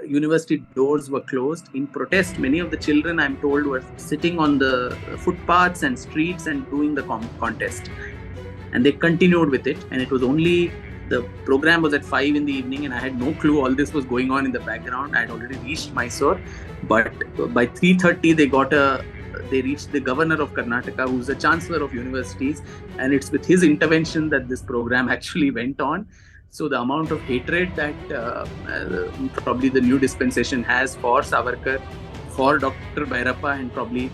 university doors were closed. In protest, many of the children, I'm told, were sitting on the footpaths and streets and doing the contest. And they continued with it. And it was only, the program was at 5 in the evening, and I had no clue all this was going on in the background. I had already reached Mysore, but by 3:30 they reached the governor of Karnataka, who's the chancellor of universities, and it's with his intervention that this program actually went on. So the amount of hatred that probably the new dispensation has for Savarkar, for Dr. Bhairappa, and probably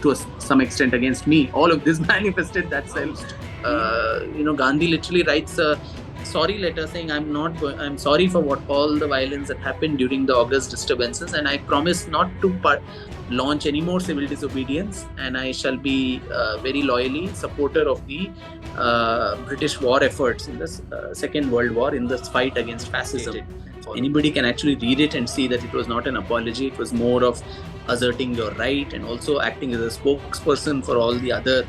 to some extent against me, all of this manifested that self. Gandhi literally writes a sorry letter saying, I'm sorry for what all the violence that happened during the August disturbances, and I promise not to launch any more civil disobedience, and I shall be very loyally supporter of the British war efforts in the Second World War in this fight against fascism. Anybody can actually read it and see that it was not an apology. It was more of asserting your right and also acting as a spokesperson for all the other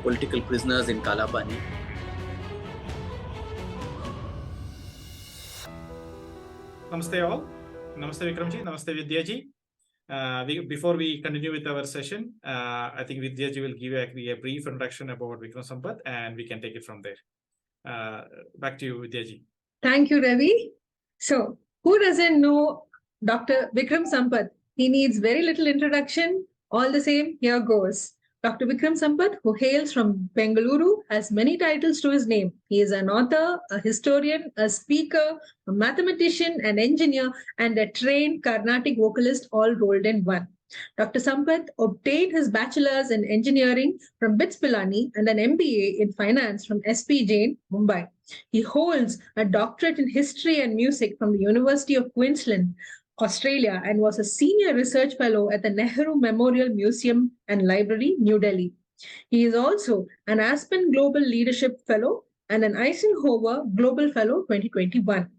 political prisoners in Kalapani. Namaste all. Namaste Vikramji. Namaste Vidyaji. Before we continue with our session, I think Vidyaji will give a brief introduction about Vikram Sampath, and we can take it from there. Back to you, Vidyaji. Thank you, Ravi. So, who doesn't know Dr. Vikram Sampath? He needs very little introduction. All the same, here goes. Dr. Vikram Sampath, who hails from Bengaluru, has many titles to his name. He is an author, a historian, a speaker, a mathematician, an engineer, and a trained Carnatic vocalist, all rolled in one. Dr. Sampath obtained his bachelor's in engineering from BITS Pilani and an MBA in finance from SP Jain, Mumbai. He holds a doctorate in history and music from the University of Queensland, Australia, and was a senior research fellow at the Nehru Memorial Museum and Library, New Delhi. He is also an Aspen Global Leadership Fellow and an Eisenhower Global Fellow 2021.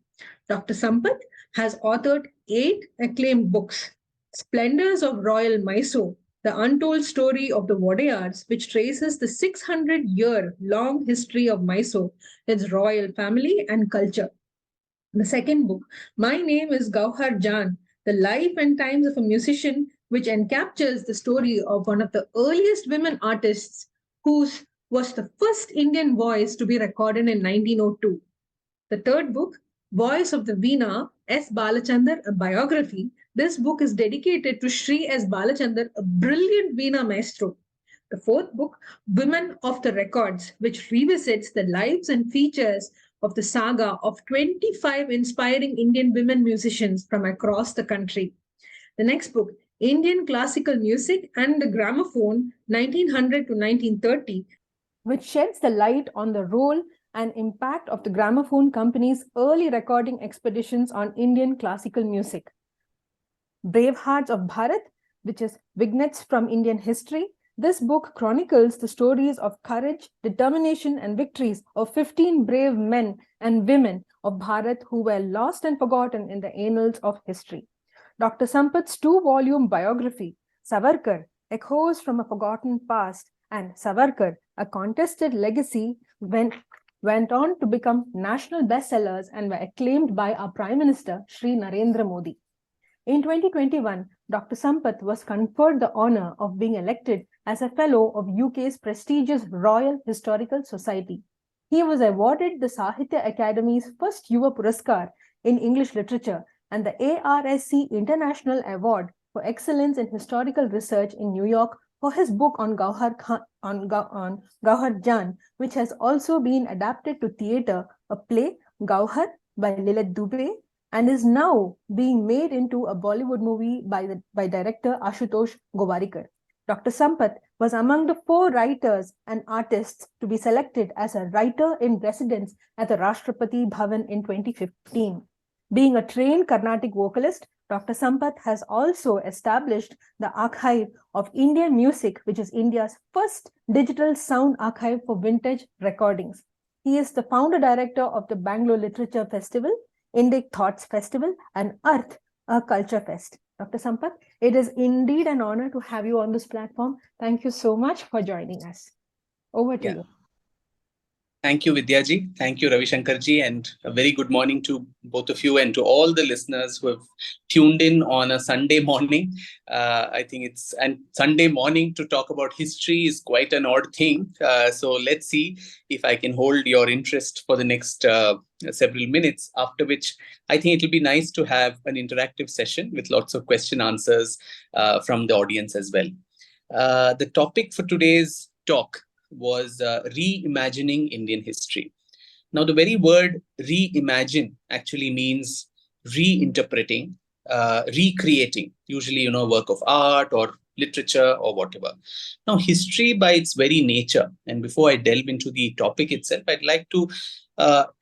Dr. Sampath has authored 8 acclaimed books: Splendors of Royal Mysore, The Untold Story of the Wadeyars, which traces the 600-year-long history of Mysore, its royal family and culture. The second book, My Name is Gauhar Jan, The Life and Times of a Musician, which encaptures the story of one of the earliest women artists who was the first Indian voice to be recorded in 1902. The third book, Voice of the Veena, S. Balachandar, a biography. This book is dedicated to Sri S. Balachandar, a brilliant Veena maestro. The fourth book, Women of the Records, which revisits the lives and features of the saga of 25 inspiring Indian women musicians from across the country. The next book, Indian Classical Music and the Gramophone, 1900 to 1930, which sheds the light on the role and impact of the gramophone company's early recording expeditions on Indian classical music. Brave Hearts of Bharat, which is vignettes from Indian history. This book chronicles the stories of courage, determination, and victories of 15 brave men and women of Bharat who were lost and forgotten in the annals of history. Dr. Sampath's 2-volume biography, Savarkar, Echoes from a Forgotten Past, and Savarkar, A Contested Legacy, went on to become national bestsellers and were acclaimed by our Prime Minister, Shri Narendra Modi. In 2021, Dr. Sampath was conferred the honor of being elected as a Fellow of UK's prestigious Royal Historical Society. He was awarded the Sahitya Academy's first Yuva Puraskar in English Literature and the ARSC International Award for Excellence in Historical Research in New York for his book on Gauhar Jan, which has also been adapted to theatre, a play, Gauhar, by Lilith Dubey, and is now being made into a Bollywood movie by director Ashutosh Gowarikar. Dr. Sampath was among the 4 writers and artists to be selected as a writer in residence at the Rashtrapati Bhavan in 2015. Being a trained Carnatic vocalist, Dr. Sampath has also established the Archive of Indian Music, which is India's first digital sound archive for vintage recordings. He is the founder director of the Bangalore Literature Festival, Indic Thoughts Festival, and Earth, a Culture Fest. Dr. Sampath, it is indeed an honor to have you on this platform. Thank you so much for joining us. Over to you. Thank you, Vidya ji. Thank you, Ravishankar ji. And a very good morning to both of you and to all the listeners who have tuned in on a Sunday morning. I think and Sunday morning to talk about history is quite an odd thing. So let's see if I can hold your interest for the next several minutes, after which I think it will be nice to have an interactive session with lots of question answers from the audience as well. The topic for today's talk was reimagining Indian history. Now, the very word reimagine actually means reinterpreting, recreating, usually, a work of art or literature or whatever. Now, history by its very nature, and before I delve into the topic itself, I'd like to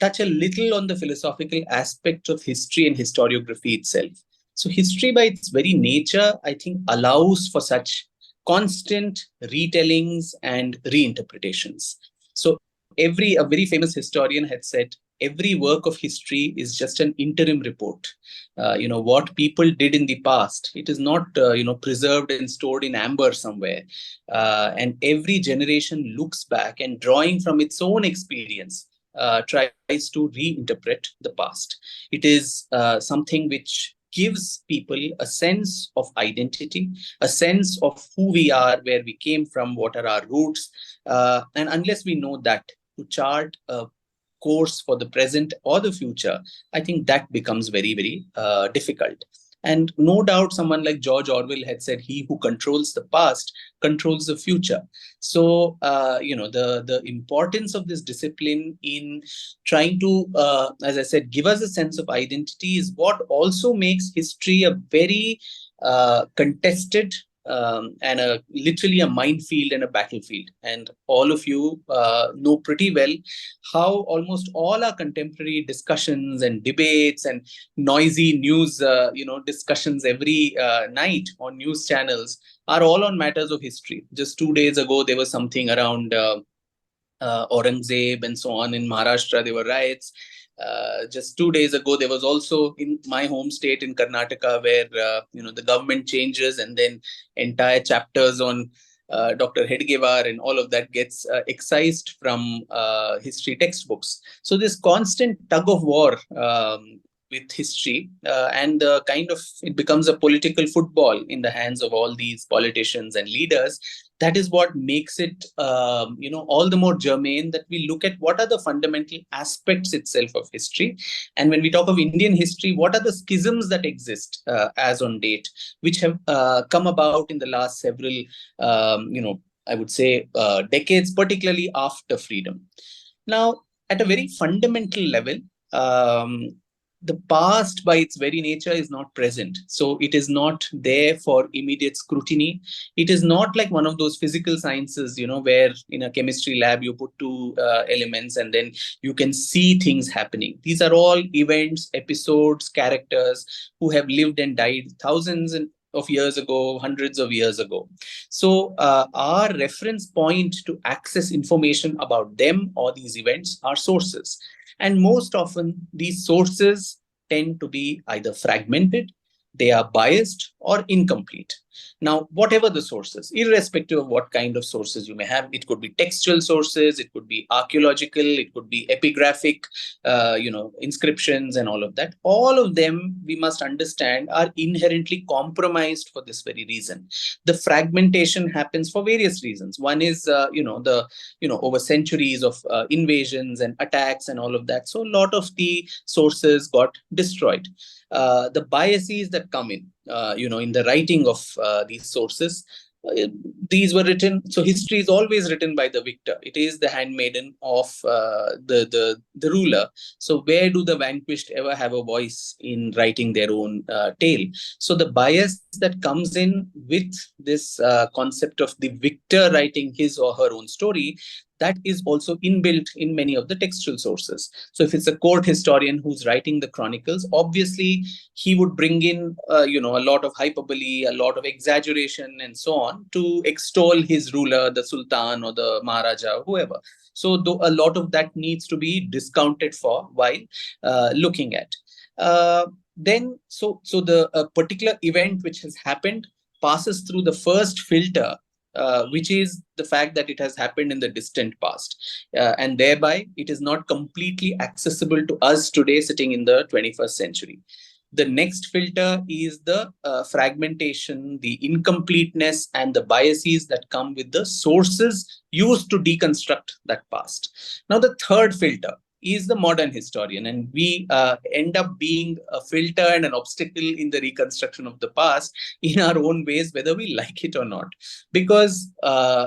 touch a little on the philosophical aspect of history and historiography itself. So, history by its very nature, I think, allows for such constant retellings and reinterpretations. So a very famous historian had said, every work of history is just an interim report. What people did in the past, it is not preserved and stored in amber somewhere. And every generation looks back and, drawing from its own experience, tries to reinterpret the past. It is something which gives people a sense of identity, a sense of who we are, where we came from, what are our roots. And unless we know that, to chart a course for the present or the future, I think that becomes very, very difficult. And no doubt someone like George Orwell had said, he who controls the past controls the future. So, the importance of this discipline in trying to, as I said, give us a sense of identity is what also makes history a very contested and literally a minefield and a battlefield. And all of you know pretty well how almost all our contemporary discussions and debates and noisy news, discussions every night on news channels are all on matters of history. Just 2 days ago, there was something around Aurangzeb and so on. In Maharashtra, there were riots. Just 2 days ago, there was also in my home state in Karnataka, where the government changes and then entire chapters on Dr. Hedgewar and all of that gets excised from history textbooks. So this constant tug of war with history and it becomes a political football in the hands of all these politicians and leaders. That is what makes it, all the more germane that we look at what are the fundamental aspects itself of history. And when we talk of Indian history, what are the schisms that exist as on date, which have come about in the last several, I would say, decades, particularly after freedom. Now, at a very fundamental level, the past by its very nature is not present. So it is not there for immediate scrutiny. It is not like one of those physical sciences, where in a chemistry lab you put two elements and then you can see things happening. These are all events, episodes, characters who have lived and died thousands of years ago, hundreds of years ago. So our reference point to access information about them or these events are sources. And most often, these sources tend to be either fragmented, they are biased, or incomplete. Now, whatever the sources, irrespective of what kind of sources you may have, it could be textual sources, it could be archaeological, it could be epigraphic, inscriptions and all of that. All of them, we must understand, are inherently compromised for this very reason. The fragmentation happens for various reasons. One is, over centuries of invasions and attacks and all of that. So a lot of the sources got destroyed. The biases that come in the writing of these sources, these were written. So history is always written by the victor. It is the handmaiden of the ruler. So where do the vanquished ever have a voice in writing their own tale? So the bias that comes in with this concept of the victor writing his or her own story, that is also inbuilt in many of the textual sources. So if it's a court historian who's writing the chronicles, obviously he would bring in, a lot of hyperbole, a lot of exaggeration and so on to extol his ruler, the Sultan or the Maharaja, or whoever. So a lot of that needs to be discounted for while looking at. Then, so the particular event which has happened passes through the first filter which is the fact that it has happened in the distant past. And thereby, it is not completely accessible to us today sitting in the 21st century. The next filter is the fragmentation, the incompleteness, and the biases that come with the sources used to deconstruct that past. Now, the third filter is the modern historian, and we end up being a filter and an obstacle in the reconstruction of the past in our own ways, whether we like it or not. Because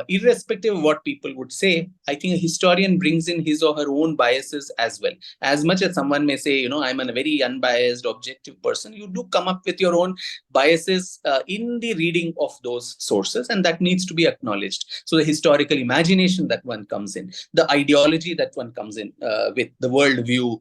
irrespective of what people would say, I think a historian brings in his or her own biases as well. As much as someone may say, I'm a very unbiased, objective person, you do come up with your own biases in the reading of those sources, and that needs to be acknowledged. So the historical imagination that one comes in, the ideology that one comes in with, the worldview,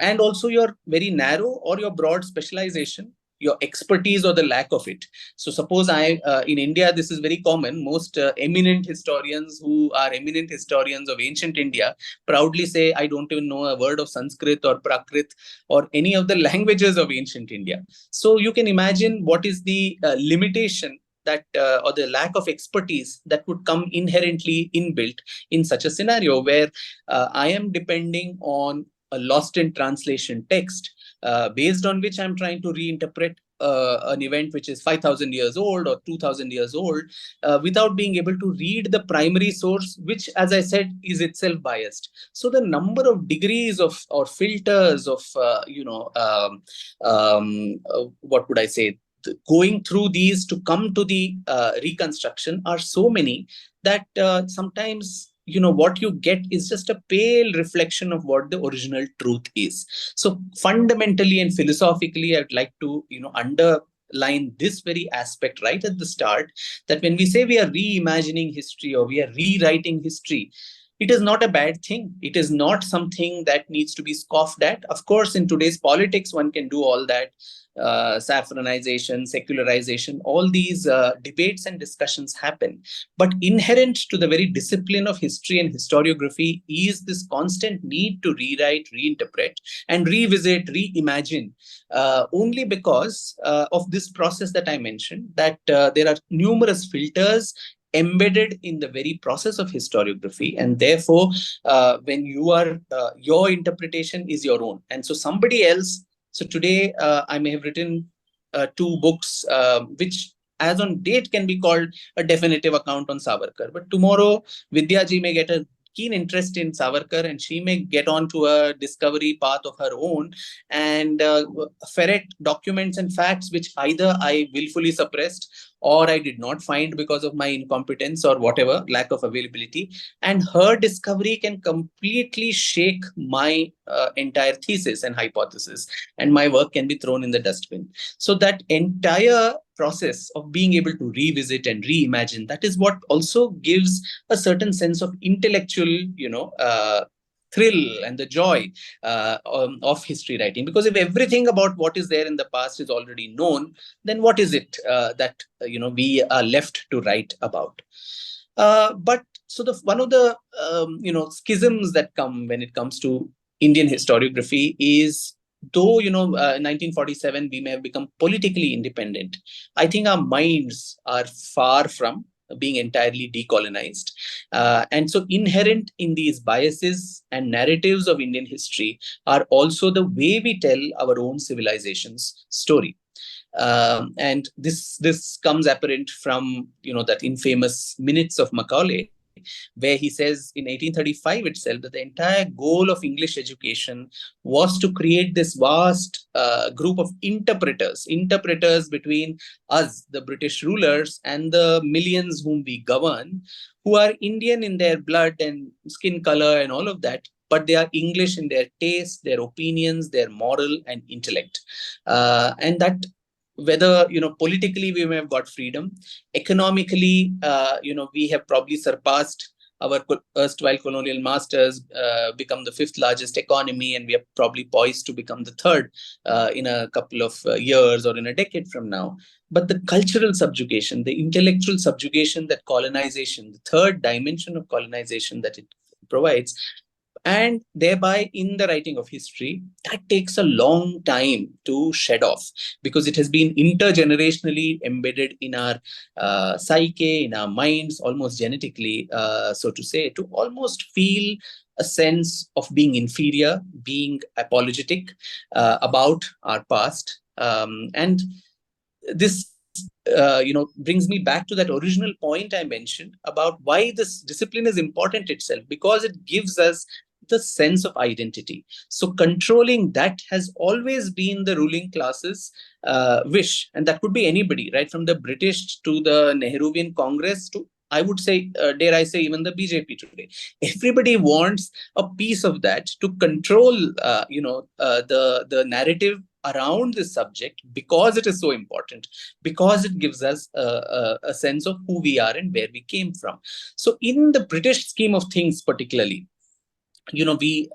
and also your very narrow or your broad specialization, your expertise or the lack of it. So suppose in India, this is very common. Most eminent historians who are eminent historians of ancient India proudly say, I don't even know a word of Sanskrit or Prakrit or any of the languages of ancient India. So you can imagine what is the limitation that or the lack of expertise that would come inherently inbuilt in such a scenario where I am depending on a lost in translation text based on which I'm trying to reinterpret an event which is 5,000 years old or 2,000 years old without being able to read the primary source, which, as I said, is itself biased. So the number of degrees of or filters of, what would I say, going through these to come to the reconstruction are so many that sometimes what you get is just a pale reflection of what the original truth is. So fundamentally and philosophically, I'd like to underline this very aspect right at the start, that when we say we are reimagining history or we are rewriting history, it is not a bad thing. It is not something that needs to be scoffed at. Of course, in today's politics, one can do all that. Saffronization, secularization, all these debates and discussions happen. But inherent to the very discipline of history and historiography is this constant need to rewrite, reinterpret, and revisit, reimagine, only because of this process that I mentioned, that there are numerous filters embedded in the very process of historiography, and therefore when you are your interpretation is your own, and so somebody else. So today I may have written 2 books which as on date can be called a definitive account on Savarkar, but tomorrow Vidya ji may get a keen interest in Savarkar and she may get onto a discovery path of her own and ferret documents and facts which either I willfully suppressed or I did not find because of my incompetence or whatever, lack of availability. And her discovery can completely shake my entire thesis and hypothesis, and my work can be thrown in the dustbin. So that entire process of being able to revisit and reimagine, that is what also gives a certain sense of intellectual, thrill and the joy of history writing. Because if everything about what is there in the past is already known, then what is it that we are left to write about? But so one of the schisms that come when it comes to Indian historiography is, though in 1947 we may have become politically independent, I think our minds are far from being entirely decolonized. And so inherent in these biases and narratives of Indian history are also the way we tell our own civilization's story. And this comes apparent from that infamous Minutes of Macaulay, where he says in 1835 itself that the entire goal of English education was to create this vast group of interpreters between us, the British rulers, and the millions whom we govern, who are Indian in their blood and skin color and all of that, but they are English in their taste, their opinions, their moral and intellect. And that whether politically we may have got freedom, economically we have probably surpassed our erstwhile colonial masters, become the 5th largest economy, and we are probably poised to become the 3rd in a couple of years or in a decade from now. But the cultural subjugation, the intellectual subjugation that colonization, the 3rd dimension of colonization that it provides, And thereby, in the writing of history, that takes a long time to shed off, because it has been intergenerationally embedded in our psyche, in our minds, almost genetically, so to say, to almost feel a sense of being inferior, being apologetic about our past. And this brings me back to that original point I mentioned about why this discipline is important itself, because it gives us the sense of identity. So controlling that has always been the ruling class's wish, and that could be anybody, right, from the British to the Nehruvian Congress to, I would say, dare I say, even the BJP today. Everybody wants a piece of that to control, the narrative around this subject, because it is so important, because it gives us a sense of who we are and where we came from. So in the British scheme of things, particularly, we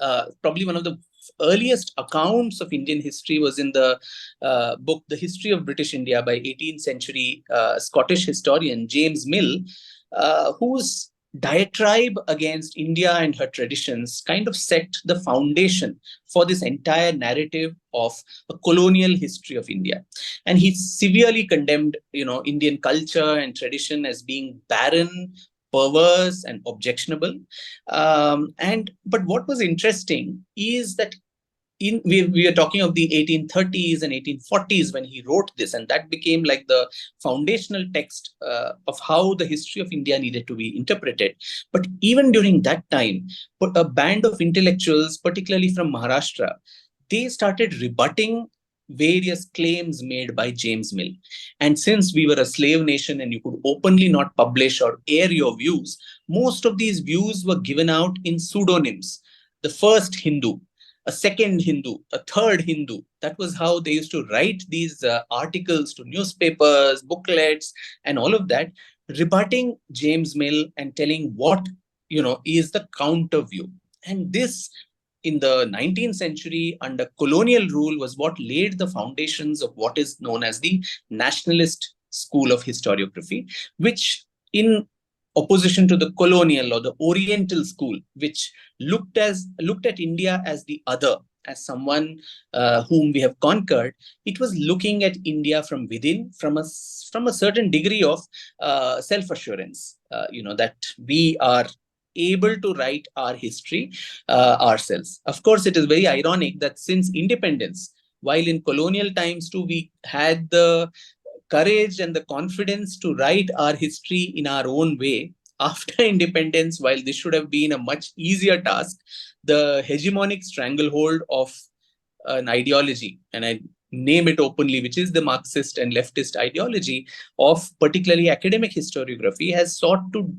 probably one of the earliest accounts of Indian history was in the book The History of British India by 18th century Scottish historian James Mill, whose diatribe against India and her traditions kind of set the foundation for this entire narrative of a colonial history of India. And he severely condemned, Indian culture and tradition as being barren, perverse, and objectionable. But what was interesting is that we are talking of the 1830s and 1840s when he wrote this, and that became like the foundational text of how the history of India needed to be interpreted. But even during that time, a band of intellectuals, particularly from Maharashtra, they started rebutting various claims made by James Mill. And since we were a slave nation and you could openly not publish or air your views, most of these views were given out in pseudonyms. The first Hindu, a second Hindu, a third Hindu. That was how they used to write these articles to newspapers, booklets, and all of that, rebutting James Mill and telling what, is the counter view. And this, in the 19th century, under colonial rule, was what laid the foundations of what is known as the nationalist school of historiography, which, in opposition to the colonial or the Oriental school, which looked at India as the other, as someone whom we have conquered, it was looking at India from within, from a certain degree of self-assurance, that we are able to write our history ourselves. Of course, it is very ironic that since independence, while in colonial times too, we had the courage and the confidence to write our history in our own way, after independence, while this should have been a much easier task, the hegemonic stranglehold of an ideology, and I name it openly, which is the Marxist and leftist ideology of particularly academic historiography, has sought to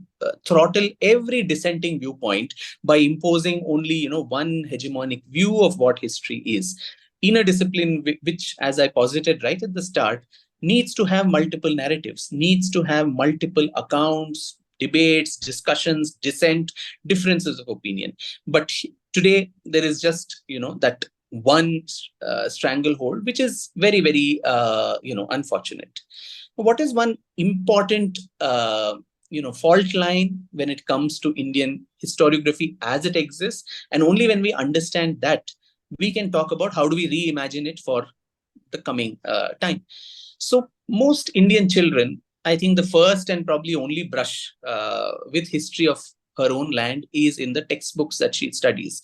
throttle every dissenting viewpoint by imposing only, one hegemonic view of what history is, in a discipline which, as I posited right at the start, needs to have multiple narratives, needs to have multiple accounts, debates, discussions, dissent, differences of opinion. But today, there is just, that one stranglehold, which is very, very, unfortunate. What is one important, fault line when it comes to Indian historiography as it exists? And only when we understand that, we can talk about how do we reimagine it for the coming time. So most Indian children, I think the first and probably only brush with history of her own land is in the textbooks that she studies,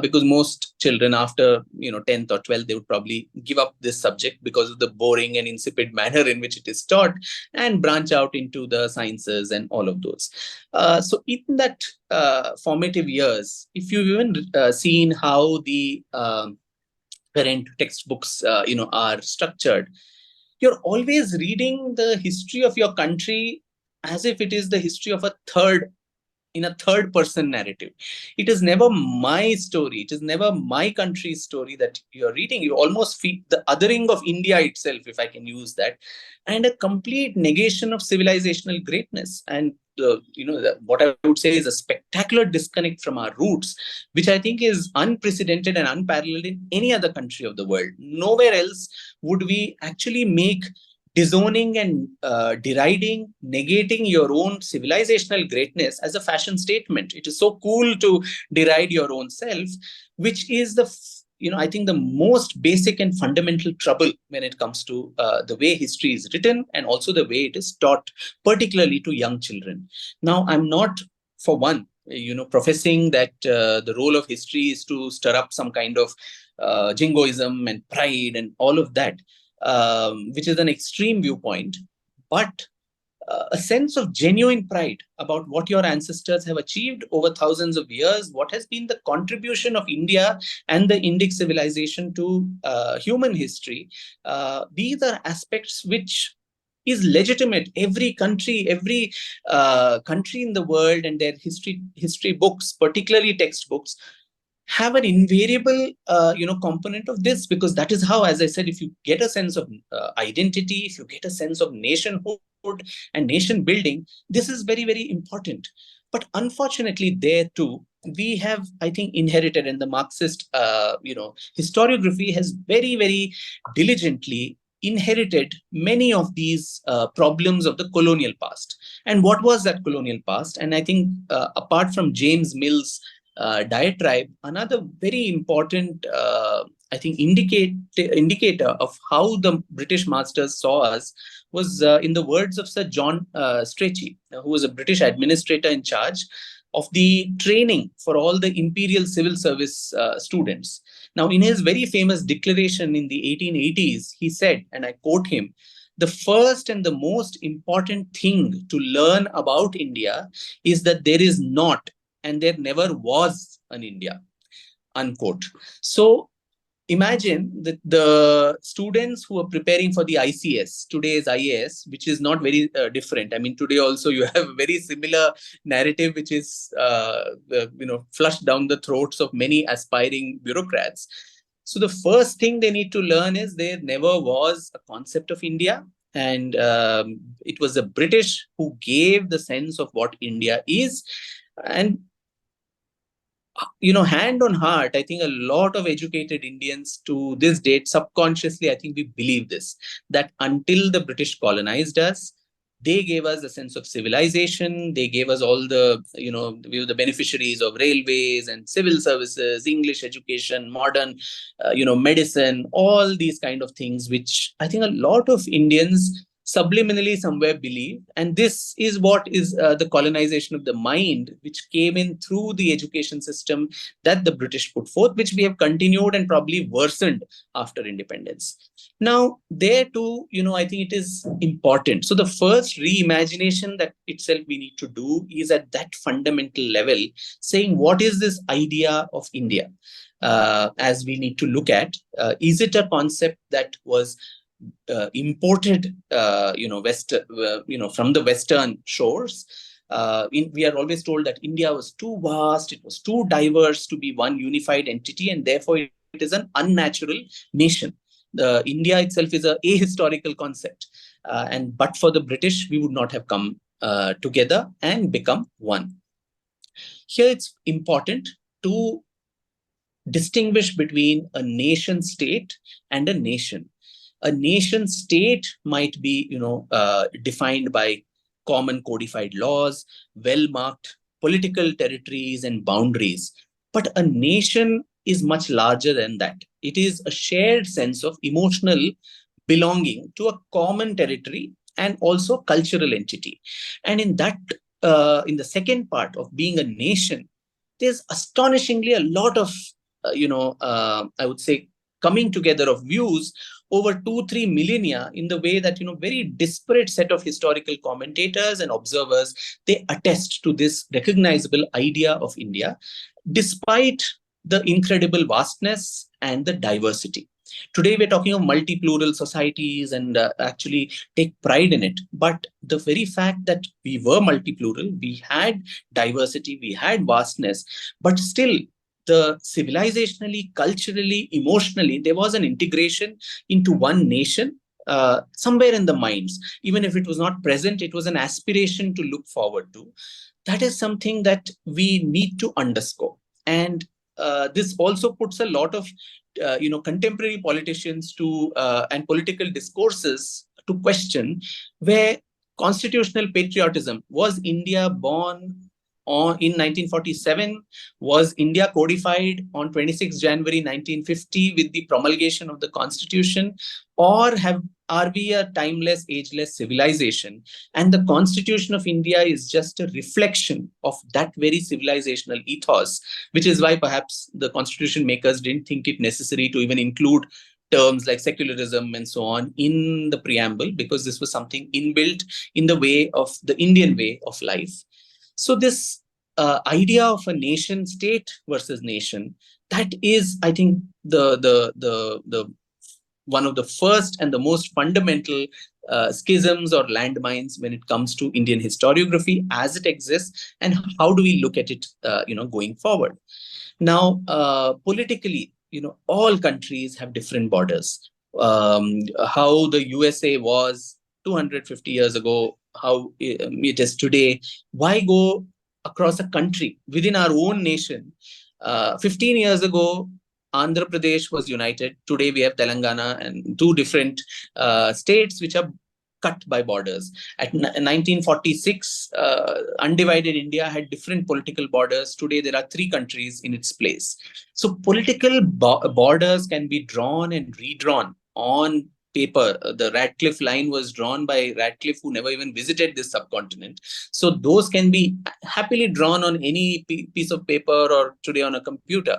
because most children after 10th or 12th, they would probably give up this subject because of the boring and insipid manner in which it is taught, and branch out into the sciences and all of those. So in that formative years, if you've even seen how the current textbooks are structured, you're always reading the history of your country as if it is the history of a third person narrative. It is never my story. It is never my country's story that you're reading. You almost feel the othering of India itself, if I can use that, and a complete negation of civilizational greatness. And what I would say is a spectacular disconnect from our roots, which I think is unprecedented and unparalleled in any other country of the world. Nowhere else would we actually make disowning and deriding, negating your own civilizational greatness as a fashion statement. It is so cool to deride your own self, which is I think the most basic and fundamental trouble when it comes to the way history is written and also the way it is taught, particularly to young children. Now, I'm not, for one, professing that the role of history is to stir up some kind of jingoism and pride and all of that, which is an extreme viewpoint, but a sense of genuine pride about what your ancestors have achieved over thousands of years, what has been the contribution of India and the Indic civilization to human history. These are aspects which is legitimate. Every country in the world and their history books, particularly textbooks, have an invariable component of this, because that is how, as I said, if you get a sense of identity, if you get a sense of nationhood and nation building, this is very, very important. But unfortunately, there too, we have, I think, inherited, and the Marxist historiography has very, very diligently inherited many of these problems of the colonial past. And what was that colonial past? And I think apart from James Mill's diatribe, another very important, indicator of how the British masters saw us was in the words of Sir John Strachey, who was a British administrator in charge of the training for all the Imperial Civil Service students. Now, in his very famous declaration in the 1880s, he said, and I quote him, "The first and the most important thing to learn about India is that there is not and there never was an India," unquote. So imagine that the students who are preparing for the ICS, today's IAS, which is not very different. I mean, today also you have a very similar narrative, which is, flushed down the throats of many aspiring bureaucrats. So the first thing they need to learn is there never was a concept of India. And it was the British who gave the sense of what India is. And hand on heart, I think a lot of educated Indians to this date, subconsciously, I think we believe this, that until the British colonized us, they gave us a sense of civilization. They gave us all the, we were the beneficiaries of railways and civil services, English education, modern, medicine, all these kind of things, which I think a lot of Indians subliminally somewhere believe. And this is what is the colonization of the mind, which came in through the education system that the British put forth, which we have continued and probably worsened after independence. Now, there too, I think it is important. So the first reimagination that itself we need to do is at that fundamental level, saying what is this idea of India, as we need to look at. Is it a concept that was imported, from the Western shores? We are always told that India was too vast, it was too diverse to be one unified entity, and therefore it is an unnatural nation. India itself is a ahistorical concept, but for the British, we would not have come together and become one. Here, it's important to distinguish between a nation state and a nation. A nation state might be, defined by common codified laws, well-marked political territories and boundaries. But a nation is much larger than that. It is a shared sense of emotional belonging to a common territory and also cultural entity. And in that, in the second part of being a nation, there's astonishingly a lot of, I would say, coming together of views over 2-3 millennia, in the way that, very disparate set of historical commentators and observers, they attest to this recognizable idea of India, despite the incredible vastness and the diversity. Today, we're talking of multi-plural societies and actually take pride in it. But the very fact that we were multi-plural, we had diversity, we had vastness, but still, the civilizationally, culturally, emotionally, there was an integration into one nation somewhere in the minds. Even if it was not present, it was an aspiration to look forward to. That is something that we need to underscore. And this also puts a lot of contemporary politicians and political discourses to question where constitutional patriotism, was India born in 1947? Was India codified on 26 January 1950 with the promulgation of the Constitution? Or are we a timeless, ageless civilization? And the Constitution of India is just a reflection of that very civilizational ethos, which is why perhaps the Constitution makers didn't think it necessary to even include terms like secularism and so on in the preamble, because this was something inbuilt in the way of the Indian way of life. So this idea of a nation state versus nation, that is, I think, the one of the first and the most fundamental schisms or landmines when it comes to Indian historiography as it exists, and how do we look at it, going forward. Now, politically, all countries have different borders. How the USA was 250 years ago, how it is today. Why go across a country within our own nation? 15 years ago, Andhra Pradesh was united. Today we have Telangana and two different states which are cut by borders. At 1946, undivided India had different political borders. Today there are three countries in its place. So political borders can be drawn and redrawn on paper. The Radcliffe line was drawn by Radcliffe, who never even visited this subcontinent. So those can be happily drawn on any piece of paper or today on a computer.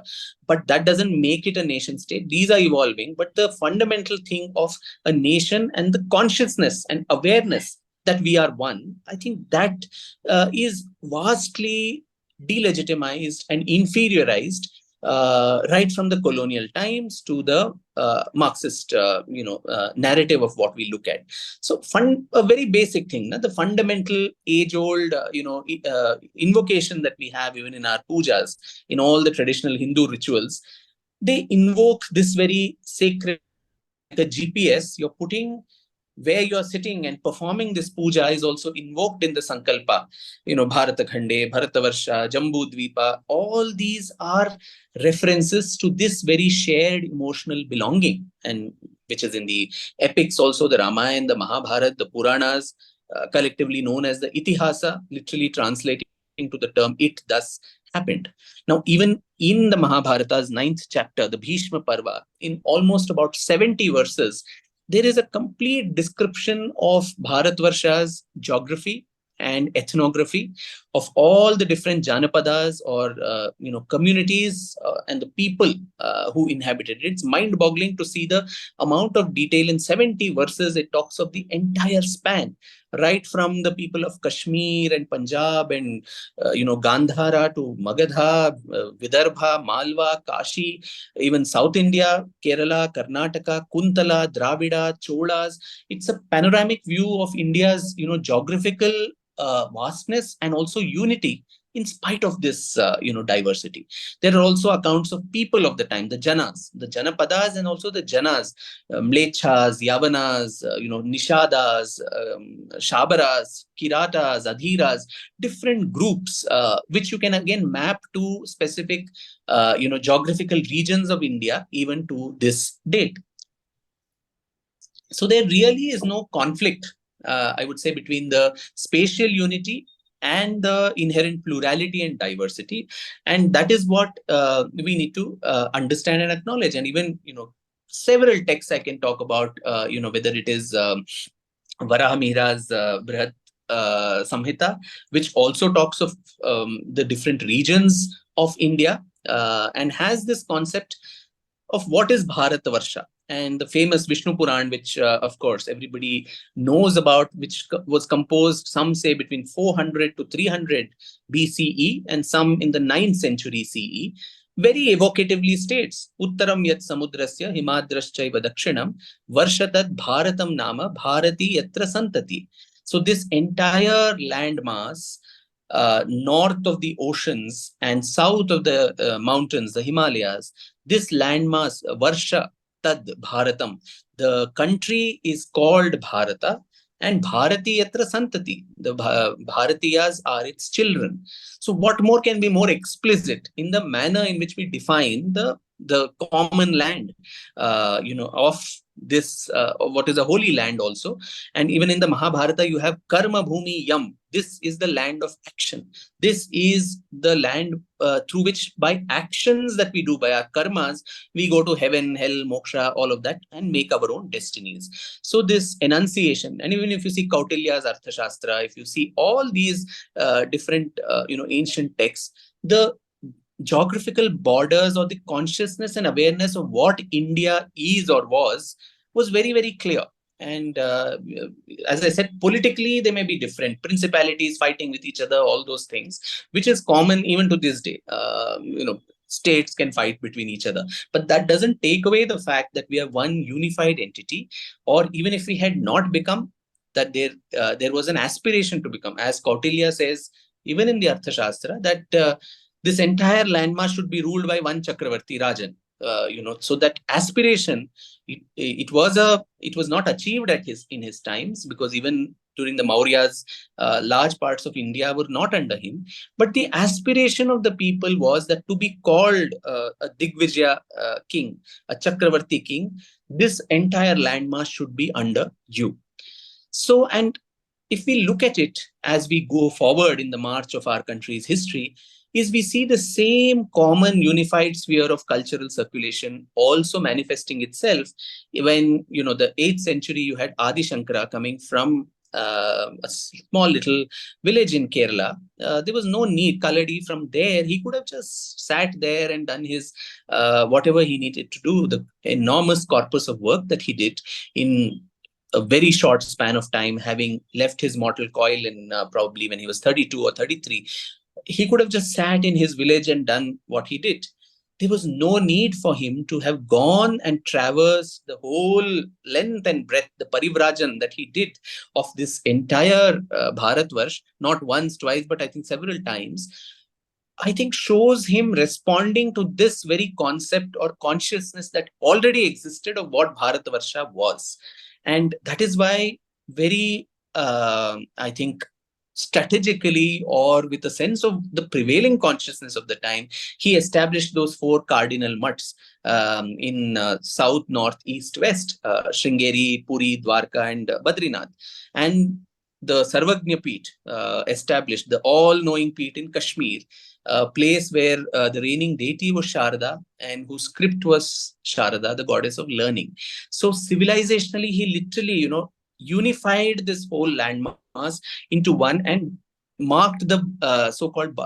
But that doesn't make it a nation state. These are evolving. But the fundamental thing of a nation and the consciousness and awareness that we are one, I think that is vastly delegitimized and inferiorized right from the colonial times to the Marxist, narrative of what we look at. So, a very basic thing, the fundamental age-old, invocation that we have even in our pujas, in all the traditional Hindu rituals, they invoke this very sacred, like a GPS. You're putting where you're sitting and performing this puja is also invoked in the Sankalpa. Bharata Khande, Bharatavarsha, Jambu Dvipa, all these are references to this very shared emotional belonging, and which is in the epics also, the Ramayana, the Mahabharata, the Puranas, collectively known as the Itihasa, literally translating to the term it thus happened. Now, even in the Mahabharata's 9th chapter, the Bhishma Parva, in almost about 70 verses, there is a complete description of Bharatvarsha's geography and ethnography, of all the different Janapadas or communities and the people who inhabited it. It's mind-boggling to see the amount of detail in 70 verses. It talks of the entire span, right from the people of Kashmir and Punjab and Gandhara to Magadha, Vidarbha, Malwa, Kashi, even South India, Kerala, Karnataka, Kuntala, Dravida, Cholas. It's a panoramic view of India's geographical vastness and also unity in spite of this diversity. There are also accounts of people of the time, the Janas, the Janapadas, and also the Janas, Mlechas, Yavanas, Nishadas, Shabaras, Kiratas, Adhiras, different groups which you can again map to specific geographical regions of India even to this date. So there really is no conflict, I would say, between the spatial unity and the inherent plurality and diversity. And that is what we need to understand and acknowledge. And even, several texts I can talk about, whether it is Varahamihira's Brihat Samhita, which also talks of the different regions of India and has this concept of what is Bharatavarsha. And the famous Vishnu Puran, which of course everybody knows about, which was composed, some say between 400 to 300 BCE and some in the 9th century CE, very evocatively states, Uttaram yat samudrasya himadraschaiva dakshinam varshatad bharatam nama bharati yatra santati. So this entire landmass north of the oceans and south of the mountains, the Himalayas, this landmass, Varsha Tad Bharatam, the country is called Bharata, and Bharati Yatra Santati, the Bharatiyas are its children. So what more can be more explicit in the manner in which we define the common land, of this what is a holy land also. And even in the Mahabharata, you have Karma Bhumi Yam. This is the land of action. This is the land through which, by actions that we do, by our karmas, we go to heaven, hell, moksha, all of that, and make our own destinies. So this enunciation, and even if you see Kautilya's Arthashastra, if you see all these different ancient texts, the geographical borders or the consciousness and awareness of what India is or was very, very clear. And as I said, politically, they may be different. Principalities fighting with each other, all those things, which is common even to this day. States can fight between each other. But that doesn't take away the fact that we are one unified entity, or even if we had not become, that there was an aspiration to become. As Kautilya says, even in the Arthashastra, that this entire landmass should be ruled by one Chakravarti Rajan. So that aspiration, it was not achieved in his times, because even during the Mauryas, large parts of India were not under him. But the aspiration of the people was that to be called a DrVijay king, a Chakravarti king, this entire landmass should be under you. So, and if we look at it as we go forward in the march of our country's history, is we see the same common unified sphere of cultural circulation also manifesting itself when, the 8th century, you had Adi Shankara coming from a small little village in Kerala. There was no need. Kaladi, from there, he could have just sat there and done his whatever he needed to do, the enormous corpus of work that he did in a very short span of time, having left his mortal coil in probably when he was 32 or 33. He could have just sat in his village and done what he did. There was no need for him to have gone and traversed the whole length and breadth, the parivrajan that he did of this entire Bharatvarsh, not once, twice, but I think several times. I think shows him responding to this very concept or consciousness that already existed of what Bharatvarsha was. And that is why very, I think, strategically, or with a sense of the prevailing consciousness of the time, he established those 4 cardinal mutts in south, north, east, west, Sringeri, Puri, Dwarka, and Badrinath. And the Sarvagnya Peeth established, the all-knowing Peeth in Kashmir, a place where the reigning deity was Sharada and whose script was Sharada, the goddess of learning. So civilizationally, he literally, unified this whole landmass into one and marked the so-called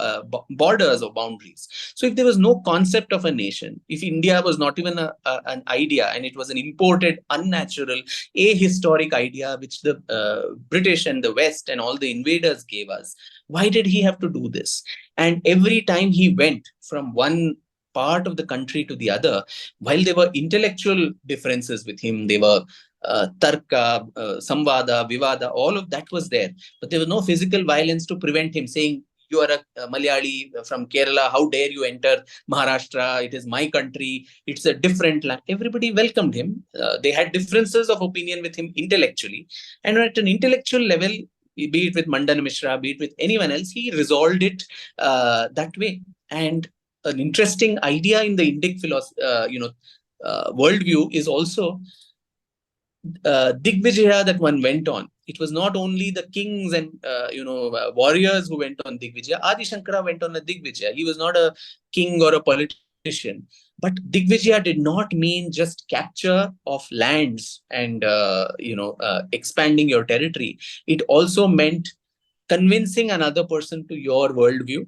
borders or boundaries. So if there was no concept of a nation, if India was not even an idea, and it was an imported, unnatural, ahistoric idea which the British and the West and all the invaders gave us, why did he have to do this? And every time he went from one part of the country to the other, while there were intellectual differences with him, they were Tarka, Samvada, Vivada, all of that was there. But there was no physical violence to prevent him saying, you are a Malayali from Kerala, how dare you enter Maharashtra? It is my country. It's a different land. Everybody welcomed him. They had differences of opinion with him intellectually. And at an intellectual level, be it with Mandana Mishra, be it with anyone else, he resolved it that way. And an interesting idea in the Indic worldview is also DrVijaya that one went on. It was not only the kings and warriors who went on DrVijaya. Adi Shankara went on a DrVijaya. He was not a king or a politician. But DrVijaya did not mean just capture of lands and expanding your territory. It also meant convincing another person to your worldview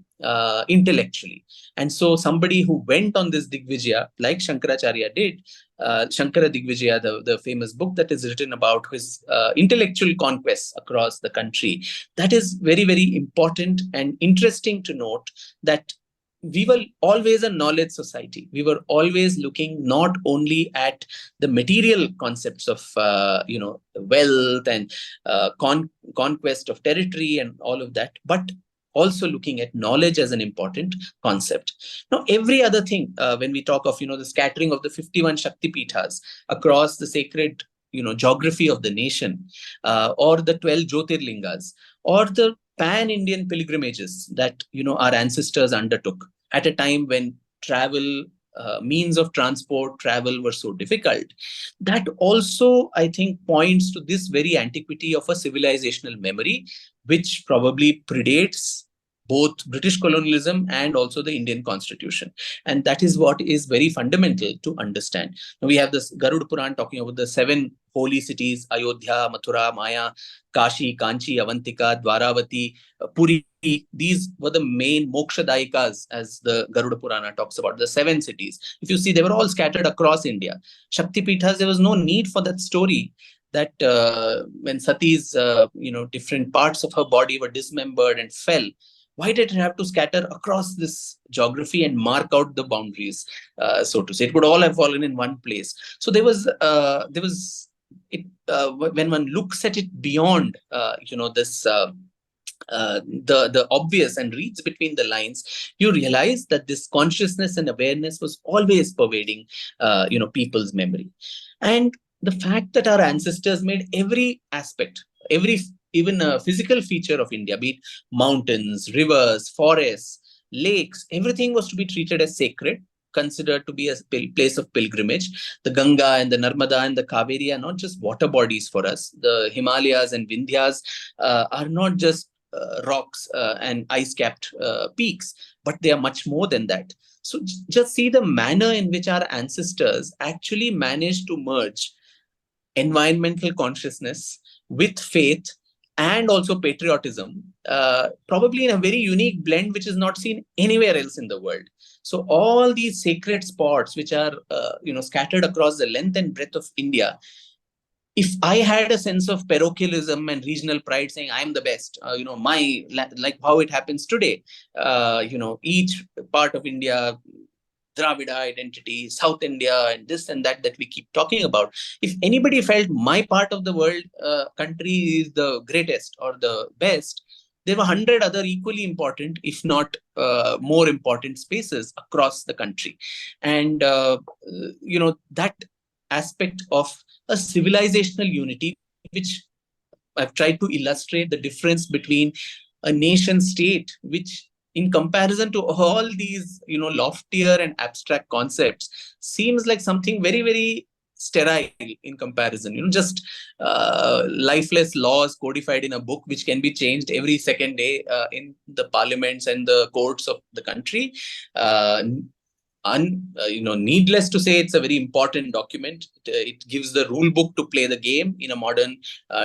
intellectually. And so somebody who went on this DrVijaya, like Shankaracharya did, Shankara DrVijaya, the famous book that is written about his intellectual conquests across the country, that is very, very important and interesting to note that we were always a knowledge society. We were always looking not only at the material concepts of, wealth and conquest of territory and all of that, but also looking at knowledge as an important concept. Now, every other thing, when we talk of, the scattering of the 51 Shakti Pithas across the sacred, geography of the nation, or the 12 Jyotirlingas, or the pan-Indian pilgrimages that, our ancestors undertook at a time when travel means of transport, travel were so difficult. That also, I think, points to this very antiquity of a civilizational memory, which probably predates both British colonialism and also the Indian constitution. And that is what is very fundamental to understand. Now we have this Garuda Puran talking about the 7 holy cities: Ayodhya, Mathura, Maya, Kashi, Kanchi, Avantika, Dwaravati, Puri. These were the main mokshadayikas, as the Garuda Purana talks about, the 7 cities. If you see, they were all scattered across India. Shakti Pithas, there was no need for that story that when Sati's, different parts of her body were dismembered and fell, why did it have to scatter across this geography and mark out the boundaries, so to say? It would all have fallen in one place. So when one looks at it beyond, this the obvious and reads between the lines, you realize that this consciousness and awareness was always pervading, people's memory. And the fact that our ancestors made every aspect, even a physical feature of India, be it mountains, rivers, forests, lakes, everything was to be treated as sacred, considered to be a place of pilgrimage. The Ganga and the Narmada and the Kaveri are not just water bodies for us. The Himalayas and Vindhyas are not just rocks and ice-capped peaks, but they are much more than that. So just see the manner in which our ancestors actually managed to merge environmental consciousness with faith and also patriotism, probably in a very unique blend, which is not seen anywhere else in the world. So all these sacred spots, which are scattered across the length and breadth of India, if I had a sense of parochialism and regional pride, saying I'm the best, like how it happens today, each part of India, Dravida identity, South India, and this and that we keep talking about. If anybody felt my part of the world country is the greatest or the best, there were 100 other equally important, if not more important spaces across the country. And, that aspect of a civilizational unity, which I've tried to illustrate the difference between a nation state, which in comparison to all these, loftier and abstract concepts, seems like something very, very sterile in comparison, just lifeless laws codified in a book, which can be changed every second day in the parliaments and the courts of the country. Needless to say, it's a very important document. It gives the rule book to play the game in a modern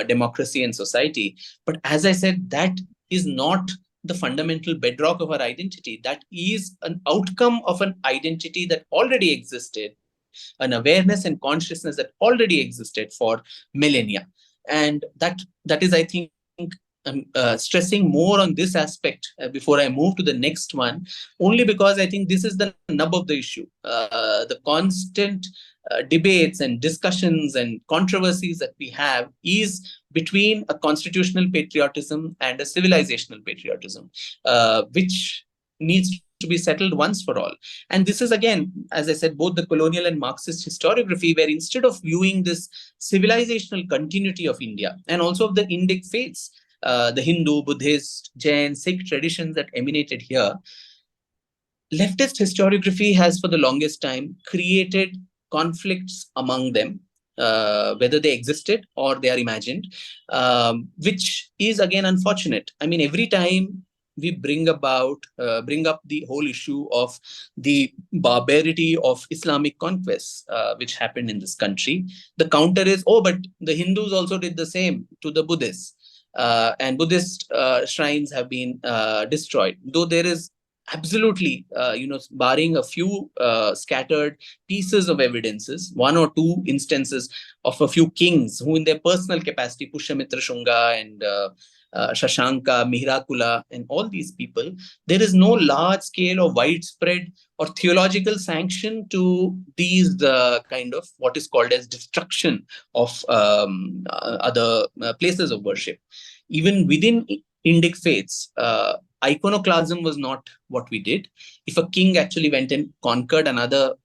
democracy and society. But as I said, that is not the fundamental bedrock of our identity. That is an outcome of an identity that already existed, an awareness and consciousness that already existed for millennia. And that is, I think, I'm stressing more on this aspect before I move to the next one, only because I think this is the nub of the issue. The constant debates and discussions and controversies that we have is between a constitutional patriotism and a civilizational patriotism, which needs to be settled once for all. And this is, again, as I said, both the colonial and Marxist historiography, where instead of viewing this civilizational continuity of India and also of the Indic faiths, the Hindu, Buddhist, Jain, Sikh traditions that emanated here, leftist historiography has for the longest time created conflicts among them, whether they existed or they are imagined, which is again unfortunate. I mean, every time we bring up the whole issue of the barbarity of Islamic conquests, which happened in this country, the counter is, oh, but the Hindus also did the same to the Buddhists. And Buddhist shrines have been destroyed, though there is absolutely, barring a few scattered pieces of evidences, 1 or 2 instances of a few kings who in their personal capacity, Pushyamitra Shunga and Shashanka, Mihrakula, and all these people, there is no large scale or widespread or theological sanction to these kind of what is called as destruction of other places of worship. Even within Indic faiths, iconoclasm was not what we did. If a king actually went and conquered another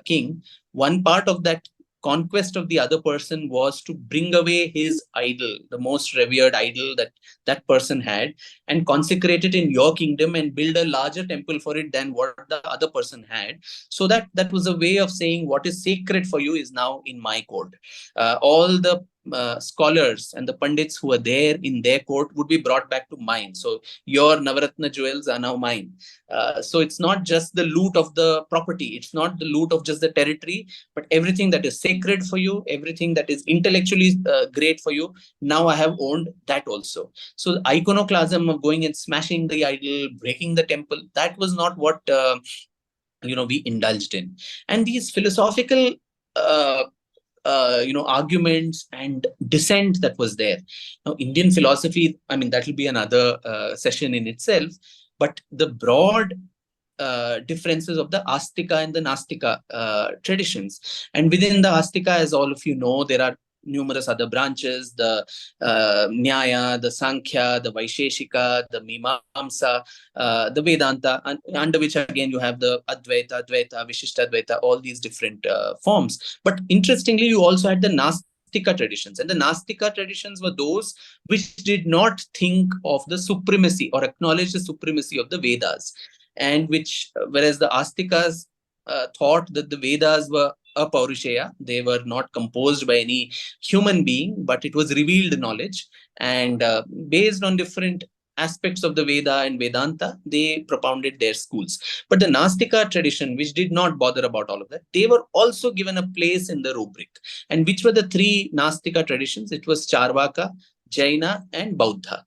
king, one part of that conquest of the other person was to bring away his idol, the most revered idol that that person had, and consecrate it in your kingdom and build a larger temple for it than what the other person had. So that was a way of saying what is sacred for you is now in my court. All the scholars and the pandits who were there in their court would be brought back to mine. So your Navaratna jewels are now mine. So it's not just the loot of the property. It's not the loot of just the territory, but everything that is sacred for you, everything that is intellectually great for you. Now I have owned that also. So the iconoclasm of going and smashing the idol, breaking the temple, that was not what we indulged in. And these philosophical arguments and dissent that was there. Now, Indian philosophy, I mean, that will be another session in itself, but the broad differences of the Astika and the Nastika traditions. And within the Astika, as all of you know, there are numerous other branches, the Nyaya, the Sankhya, the Vaisheshika, the Mimamsa, the Vedanta, under which again you have the Advaita, Dvaita, Vishishtadvaita, all these different forms. But interestingly, you also had the Nastika traditions. And the Nastika traditions were those which did not think of the supremacy or acknowledge the supremacy of the Vedas. And which, whereas the Astikas thought that the Vedas were apaurushaya, they were not composed by any human being, but it was revealed knowledge. And based on different aspects of the Veda and Vedanta, they propounded their schools. But the Nastika tradition, which did not bother about all of that, they were also given a place in the rubric. And which were the three Nastika traditions? It was Charvaka, Jaina, and Bauddha.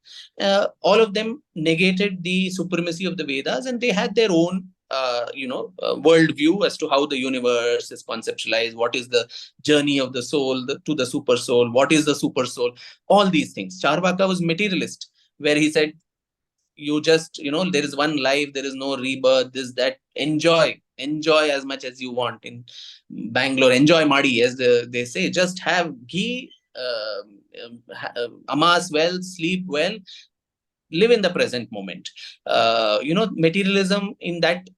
All of them negated the supremacy of the Vedas, and they had their own worldview as to how the universe is conceptualized, what is the journey of the soul to the super soul, what is the super soul, all these things. Charvaka was materialist, where he said, you just, there is one life, there is no rebirth, this, that, enjoy as much as you want. In Bangalore, enjoy Madi, as they say, just have ghee, amass well, sleep well, live in the present moment. Materialism in that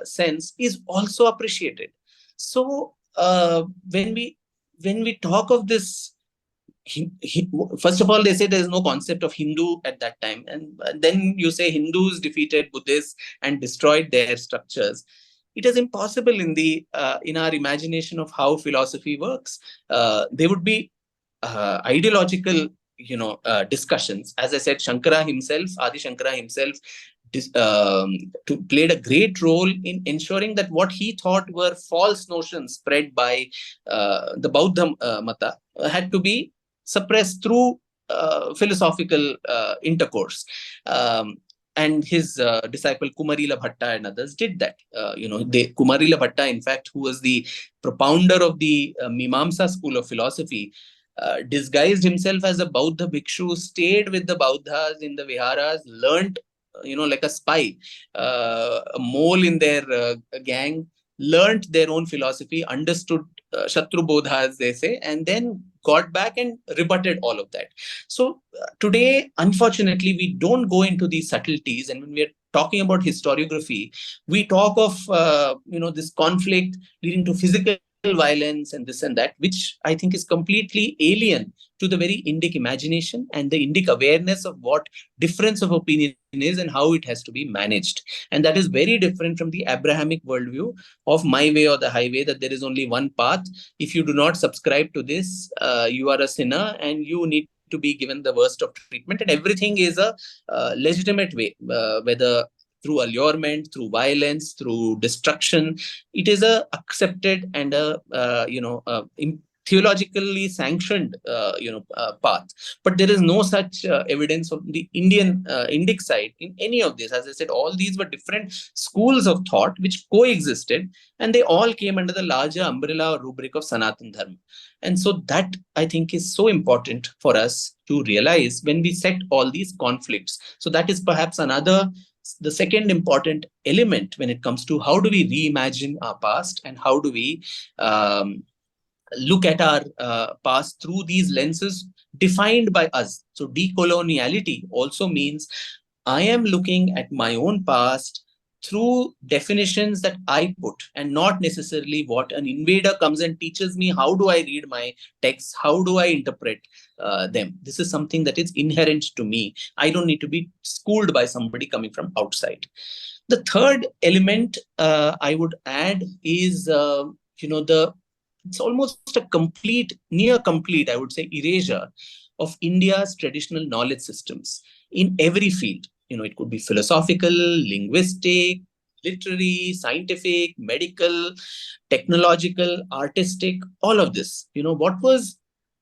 sense is also appreciated. So when we talk of this, first of all, they say there is no concept of Hindu at that time, and then you say Hindus defeated Buddhists and destroyed their structures. It is impossible in our imagination of how philosophy works. There would be ideological discussions. As I said, Adi Shankara himself played a great role in ensuring that what he thought were false notions spread by the Bauddha Mata had to be suppressed through philosophical intercourse. And his disciple Kumarila Bhatta and others did that. Kumarila Bhatta, in fact, who was the propounder of the Mimamsa school of philosophy, disguised himself as a Bauddha bhikshu, stayed with the Bauddhas in the viharas, learnt, like a spy, a mole in their gang, learnt their own philosophy, understood Shatru Bodha, as they say, and then got back and rebutted all of that. So today, unfortunately, we don't go into these subtleties. And when we are talking about historiography, we talk of, this conflict leading to physical violence and this and that, which I think is completely alien to the very Indic imagination and the Indic awareness of what difference of opinion is and how it has to be managed. And that is very different from the Abrahamic worldview of my way or the highway, that there is only one path. If you do not subscribe to this, you are a sinner and you need to be given the worst of treatment, and everything is a legitimate way, whether through allurement, through violence, through destruction. It is a accepted and a theologically sanctioned path. But there is no such evidence of the Indic side in any of this. As I said, all these were different schools of thought which coexisted, and they all came under the larger umbrella or rubric of Sanatan Dharma. And so that, I think, is so important for us to realize when we set all these conflicts. So that is perhaps the second important element when it comes to how do we reimagine our past and how do we look at our past through these lenses defined by us. So decoloniality also means I am looking at my own past through definitions that I put, and not necessarily what an invader comes and teaches me. How do I read my texts? How do I interpret them? This is something that is inherent to me. I don't need to be schooled by somebody coming from outside. The third element I would add is, it's almost a near complete, I would say, erasure of India's traditional knowledge systems in every field. It could be philosophical, linguistic, literary, scientific, medical, technological, artistic, all of this. What was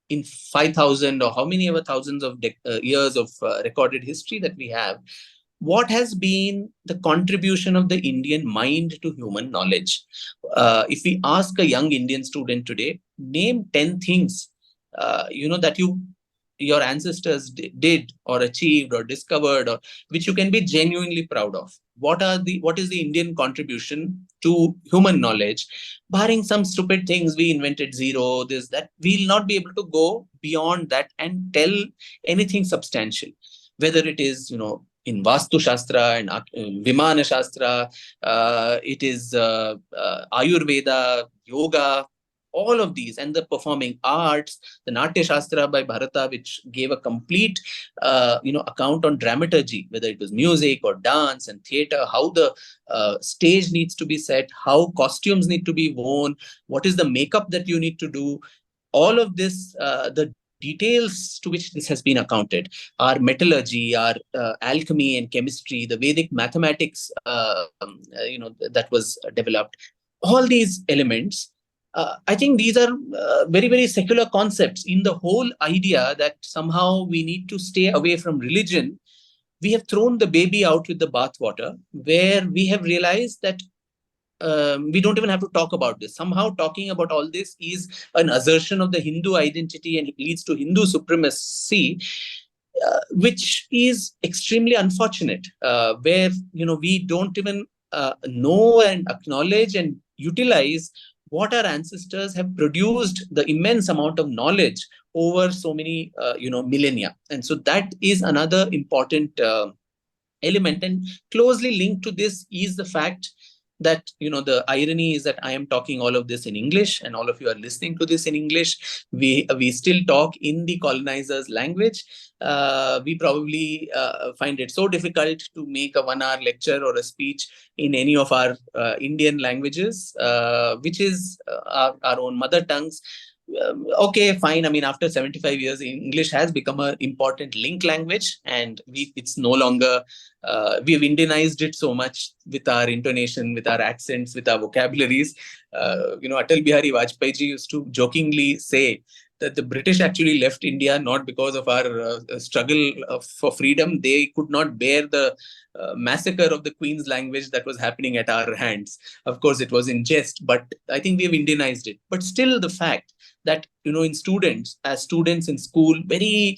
in 5,000 or how many ever thousands of years of recorded history that we have, what has been the contribution of the Indian mind to human knowledge? If we ask a young Indian student today, name 10 things, that your ancestors did or achieved or discovered, or which you can be genuinely proud of. What is the Indian contribution to human knowledge? Barring some stupid things, we invented zero, this, that, we'll not be able to go beyond that and tell anything substantial. Whether it is, in Vastu Shastra and Vimana Shastra, it is Ayurveda, yoga, all of these, and the performing arts, the Natya Shastra by Bharata, which gave a complete, account on dramaturgy, whether it was music or dance and theatre, how the stage needs to be set, how costumes need to be worn, what is the makeup that you need to do. All of this, the details to which this has been accounted, our metallurgy, our alchemy and chemistry, the Vedic mathematics, that was developed. All these elements, I think these are very, very secular concepts. In the whole idea that somehow we need to stay away from religion, we have thrown the baby out with the bathwater, where we have realized that we don't even have to talk about this. Somehow talking about all this is an assertion of the Hindu identity and it leads to Hindu supremacy, which is extremely unfortunate, where, we don't even know and acknowledge and utilize what our ancestors have produced, the immense amount of knowledge over so many, millennia. And so that is another important element. And closely linked to this is the fact that, the irony is that I am talking all of this in English and all of you are listening to this in English. We still talk in the colonizer's language. We probably find it so difficult to make a 1-hour lecture or a speech in any of our Indian languages, which is our own mother tongues. Okay, fine. I mean, after 75 years, English has become an important link language, and it's no longer, we've Indianized it so much with our intonation, with our accents, with our vocabularies. Atal Bihari Vajpayee ji used to jokingly say that the British actually left India not because of our struggle for freedom. They could not bear the massacre of the Queen's language that was happening at our hands. Of course, it was in jest, but I think we have Indianized it. But still, the fact that, as students in school, very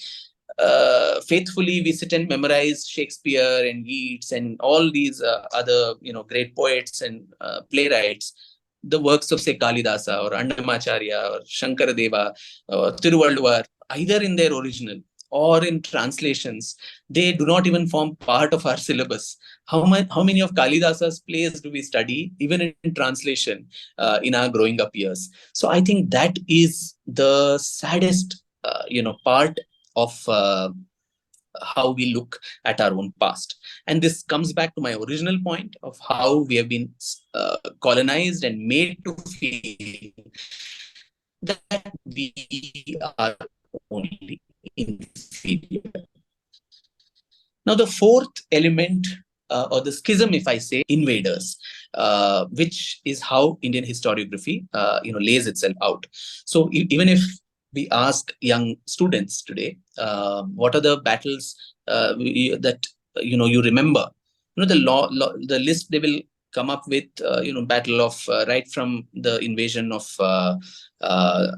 faithfully we sit and memorize Shakespeare and Yeats and all these other, great poets and playwrights, the works of, say, Kalidasa or Annamacharya or Shankaradeva or Tiruvalluvar, either in their original or in translations, they do not even form part of our syllabus. How many of Kalidasa's plays do we study, even in translation, in our growing up years? So I think that is the saddest, part of how we look at our own past. And this comes back to my original point of how we have been colonized and made to feel that we are only inferior. Now, the fourth element, or the schism, if I say, invaders, which is how Indian historiography, lays itself out. So even if we ask young students today, what are the battles that you remember? The list they will come up with, battle of right from the invasion of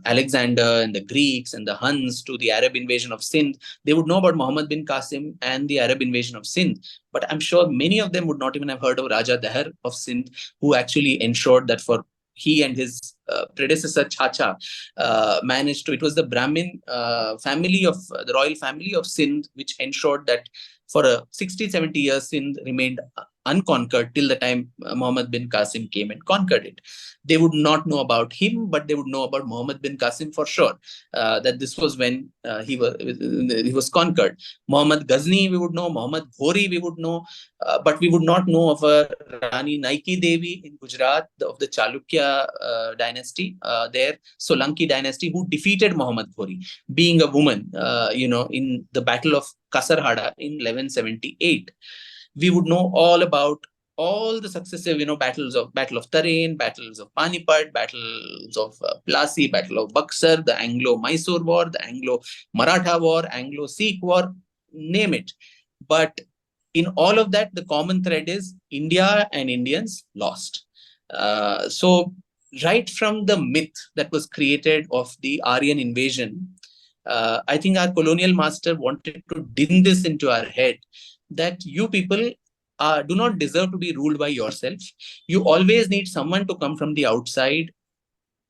Alexander and the Greeks and the Huns to the Arab invasion of Sindh. They would know about Muhammad bin Qasim and the Arab invasion of Sindh, but I'm sure many of them would not even have heard of Raja Dahar of Sindh, who actually ensured that for he and his predecessor Chacha managed to, it was the Brahmin family of the royal family of Sindh, which ensured that for 60-70 years, Sindh remained unconquered till the time Muhammad bin Qasim came and conquered it. They would not know about him, but they would know about Muhammad bin Qasim for sure. That this was when he was conquered. Muhammad Ghazni we would know, Muhammad Ghori we would know, but we would not know of a Rani Naiki Devi in Gujarat of the Chalukya dynasty there, Solanki dynasty, who defeated Muhammad Ghori, being a woman, in the Battle of Kasarhada in 1178. We would know all about all the successive, Battle of Tarain, battles of Panipat, battles of Plassey, Battle of Buxar, the Anglo-Mysore War, the Anglo-Maratha War, Anglo-Sikh War, name it. But in all of that, the common thread is India and Indians lost. So right from the myth that was created of the Aryan invasion, I think our colonial master wanted to din this into our head that you people do not deserve to be ruled by yourself. You always need someone to come from the outside.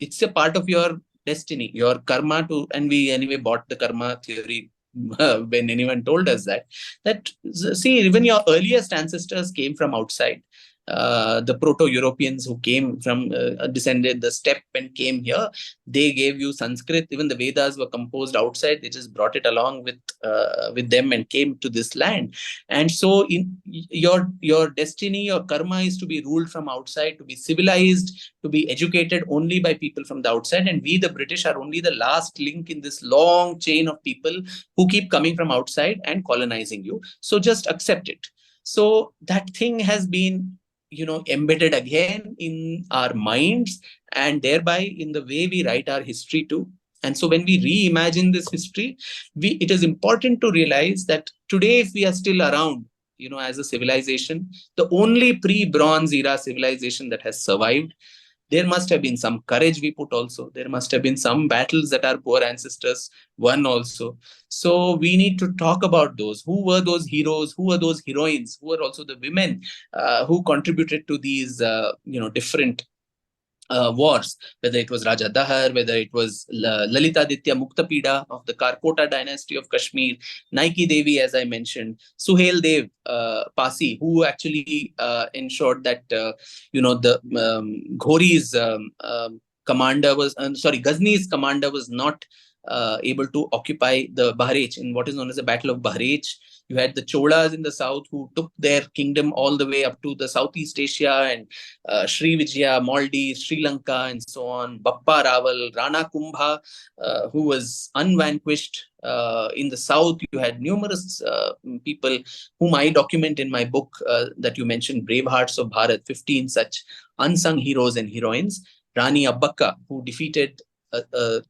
It's a part of your destiny, your karma and we anyway bought the karma theory when anyone told us that see, even your earliest ancestors came from outside. The Proto-Europeans who came from, descended the steppe and came here, they gave you Sanskrit. Even the Vedas were composed outside. They just brought it along with them and came to this land. And so in your destiny, your karma is to be ruled from outside, to be civilized, to be educated only by people from the outside. And we, the British, are only the last link in this long chain of people who keep coming from outside and colonizing you. So just accept it. So that thing has been embedded again in our minds and thereby in the way we write our history too. And so when we reimagine this history, it is important to realize that today, if we are still around, as a civilization, the only pre-Bronze era civilization that has survived, there must have been some courage we put also. There must have been some battles that our poor ancestors won also. So we need to talk about those. Who were those heroes? Who were those heroines? Who were also the women who contributed to these, different wars, whether it was Raja Dahar, whether it was Lalitaditya Muktapida of the Karkota dynasty of Kashmir, Naiki Devi, as I mentioned, Suhail Dev Pasi, who actually ensured that, the Ghori's commander was, Ghazni's commander was not able to occupy the Bahrech in what is known as the Battle of Bahrech. You had the Cholas in the south who took their kingdom all the way up to the Southeast Asia and Sri Vijaya, Maldives, Sri Lanka, and so on. Bappa Rawal, Rana Kumbha, who was unvanquished in the south. You had numerous people whom I document in my book that you mentioned, Brave Hearts of Bharat, 15 such unsung heroes and heroines. Rani Abbakka, who defeated a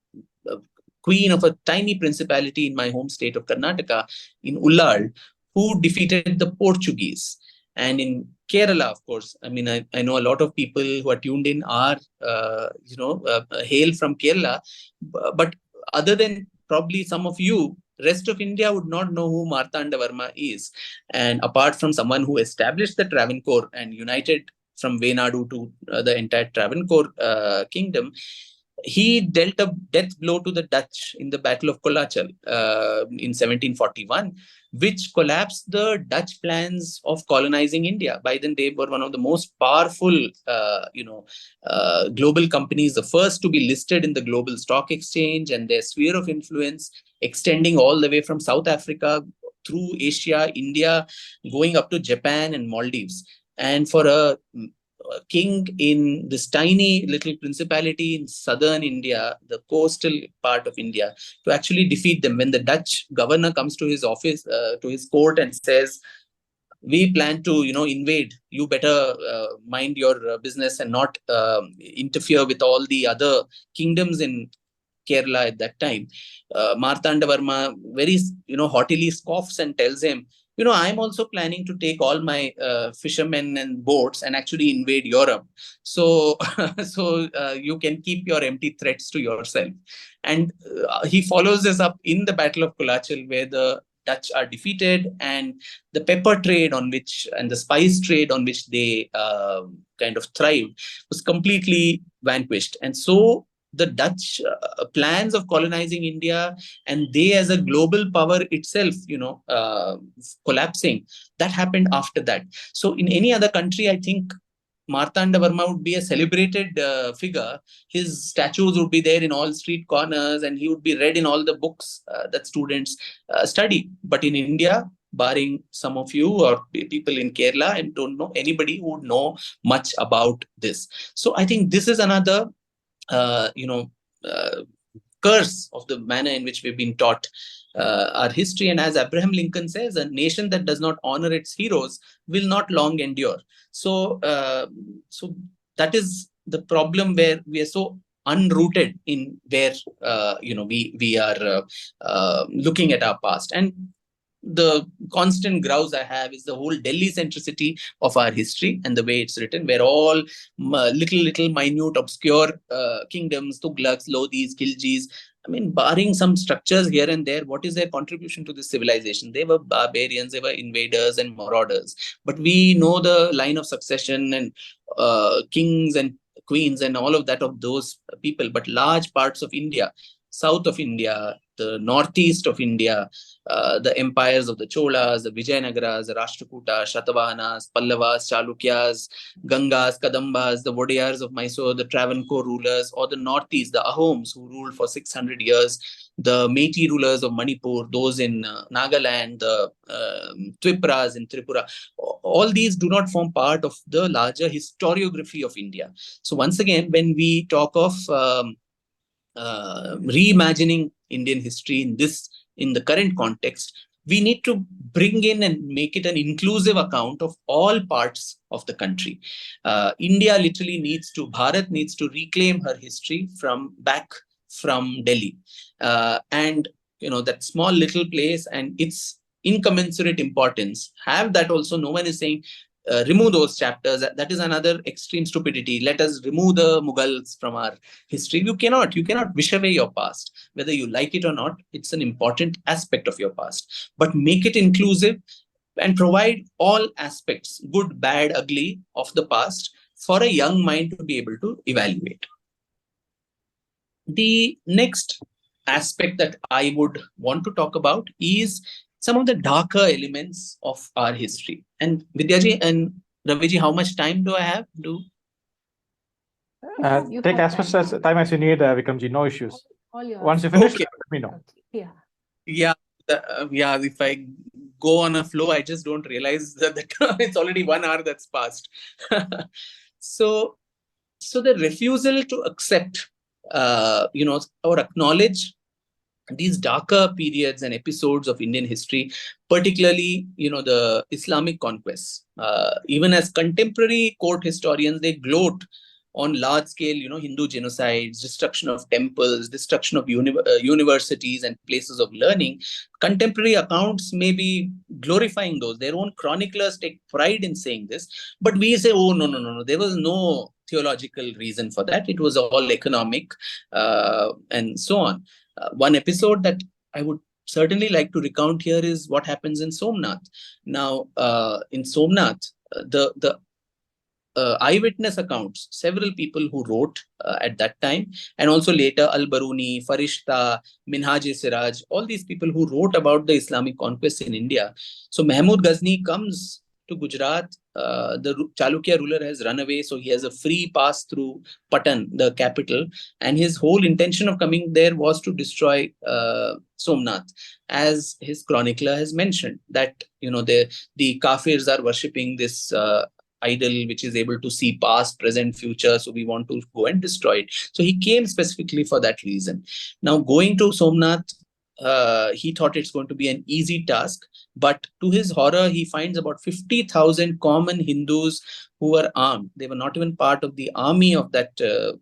queen of a tiny principality in my home state of Karnataka, in Ullal, who defeated the Portuguese. And in Kerala, of course, I mean, I know a lot of people who are tuned in are, hail from Kerala. But other than probably some of you, rest of India would not know who Martanda Varma is. And apart from someone who established the Travancore and united from Venadu to the entire Travancore kingdom, he dealt a death blow to the Dutch in the Battle of Kolachal in 1741, which collapsed the Dutch plans of colonizing India. By then, they were one of the most powerful, global companies, the first to be listed in the global stock exchange, and their sphere of influence extending all the way from South Africa through Asia, India, going up to Japan and Maldives. And for a king in this tiny little principality in southern India, the coastal part of India, to actually defeat them, when the Dutch governor comes to his office, to his court, and says, we plan to, invade, you better mind your business and not interfere with all the other kingdoms in Kerala at that time. Martanda Varma very, haughtily scoffs and tells him, I'm also planning to take all my fishermen and boats and actually invade Europe. So, you can keep your empty threats to yourself. And he follows this up in the Battle of Kolachal, where the Dutch are defeated, and the pepper trade and the spice trade on which they kind of thrived was completely vanquished. And so the Dutch plans of colonizing India and they as a global power itself, collapsing, that happened after that. So in any other country, I think Martanda Verma would be a celebrated figure. His statues would be there in all street corners and he would be read in all the books that students study. But in India, barring some of you or people in Kerala, I don't know anybody who would know much about this. So I think this is another, curse of the manner in which we've been taught our history. And as Abraham Lincoln says, a nation that does not honor its heroes will not long endure. So, so that is the problem, where we are so unrooted in where we are looking at our past. And the constant grouse I have is the whole Delhi centricity of our history and the way it's written, where all little minute obscure kingdoms, Tughlaqs, Lodhis, Khiljis, I mean, barring some structures here and there, what is their contribution to this civilization? They were barbarians, they were invaders and marauders. But we know the line of succession and kings and queens and all of that of those people. But large parts of India, south of India, the northeast of India, the empires of the Cholas, the Vijayanagaras, the Rashtrakutas, Shatavahanas, Pallavas, Chalukyas, Gangas, Kadambas, the Vodeyars of Mysore, the Travancore rulers, or the northeast, the Ahoms, who ruled for 600 years, the Meitei rulers of Manipur, those in Nagaland, the Twipras in Tripura. All these do not form part of the larger historiography of India. So once again, when we talk of reimagining Indian history in the current context, we need to bring in and make it an inclusive account of all parts of the country. India literally Bharat needs to reclaim her history from Delhi. And, that small little place and its incommensurate importance, have that also. No one is saying, remove those chapters. That is another extreme stupidity. Let us remove the Mughals from our history. You cannot wish away your past. Whether you like it or not, it's an important aspect of your past. But make it inclusive and provide all aspects, good, bad, ugly, of the past for a young mind to be able to evaluate. The next aspect that I would want to talk about is some of the darker elements of our history. And Vidyaji and Raviji, how much time do I have? Take as much time as you need, Vikramji. No issues. Once you finish, let me know. Yeah. If I go on a flow, I just don't realize that it's already 1 hour that's passed. So the refusal to accept, or acknowledge these darker periods and episodes of Indian history, particularly, the Islamic conquests. Even as contemporary court historians, they gloat on large-scale, Hindu genocides, destruction of temples, destruction of universities and places of learning. Contemporary accounts may be glorifying those. Their own chroniclers take pride in saying this. But we say, oh, no. There was no theological reason for that. It was all economic, and so on. One episode that I would certainly like to recount here is what happens in Somnath. Now, in Somnath, the eyewitness accounts, several people who wrote at that time, and also later Al-Baruni, Farishta, Minhaj-e-Siraj, all these people who wrote about the Islamic conquest in India. So Mahmud Ghazni comes to Gujarat. The Chalukya ruler has run away, so he has a free pass through Patan, the capital, and his whole intention of coming there was to destroy Somnath, as his chronicler has mentioned, that the Kafirs are worshipping this idol which is able to see past, present, future, so we want to go and destroy it. So he came specifically for that reason. Now, going to Somnath, he thought it's going to be an easy task, but to his horror, he finds about 50,000 common Hindus who were armed. They were not even part of the army of that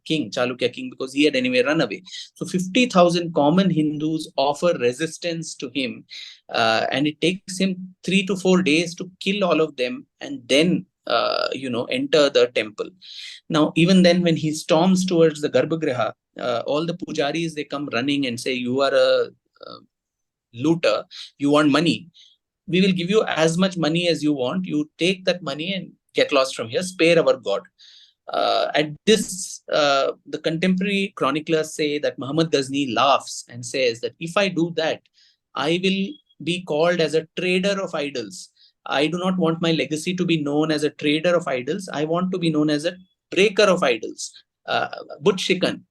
king, Chalukya king, because he had anyway run away. So 50,000 common Hindus offer resistance to him, and it takes him 3 to 4 days to kill all of them and then enter the temple. Now, even then, when he storms towards the Garbhagriha, all the pujaris, they come running and say, you are a looter, you want money. We will give you as much money as you want. You take that money and get lost from here, spare our God. At this, the contemporary chroniclers say that Muhammad Ghazni laughs and says that if I do that, I will be called as a trader of idols. I do not want my legacy to be known as a trader of idols. I want to be known as a breaker of idols, But Shikan.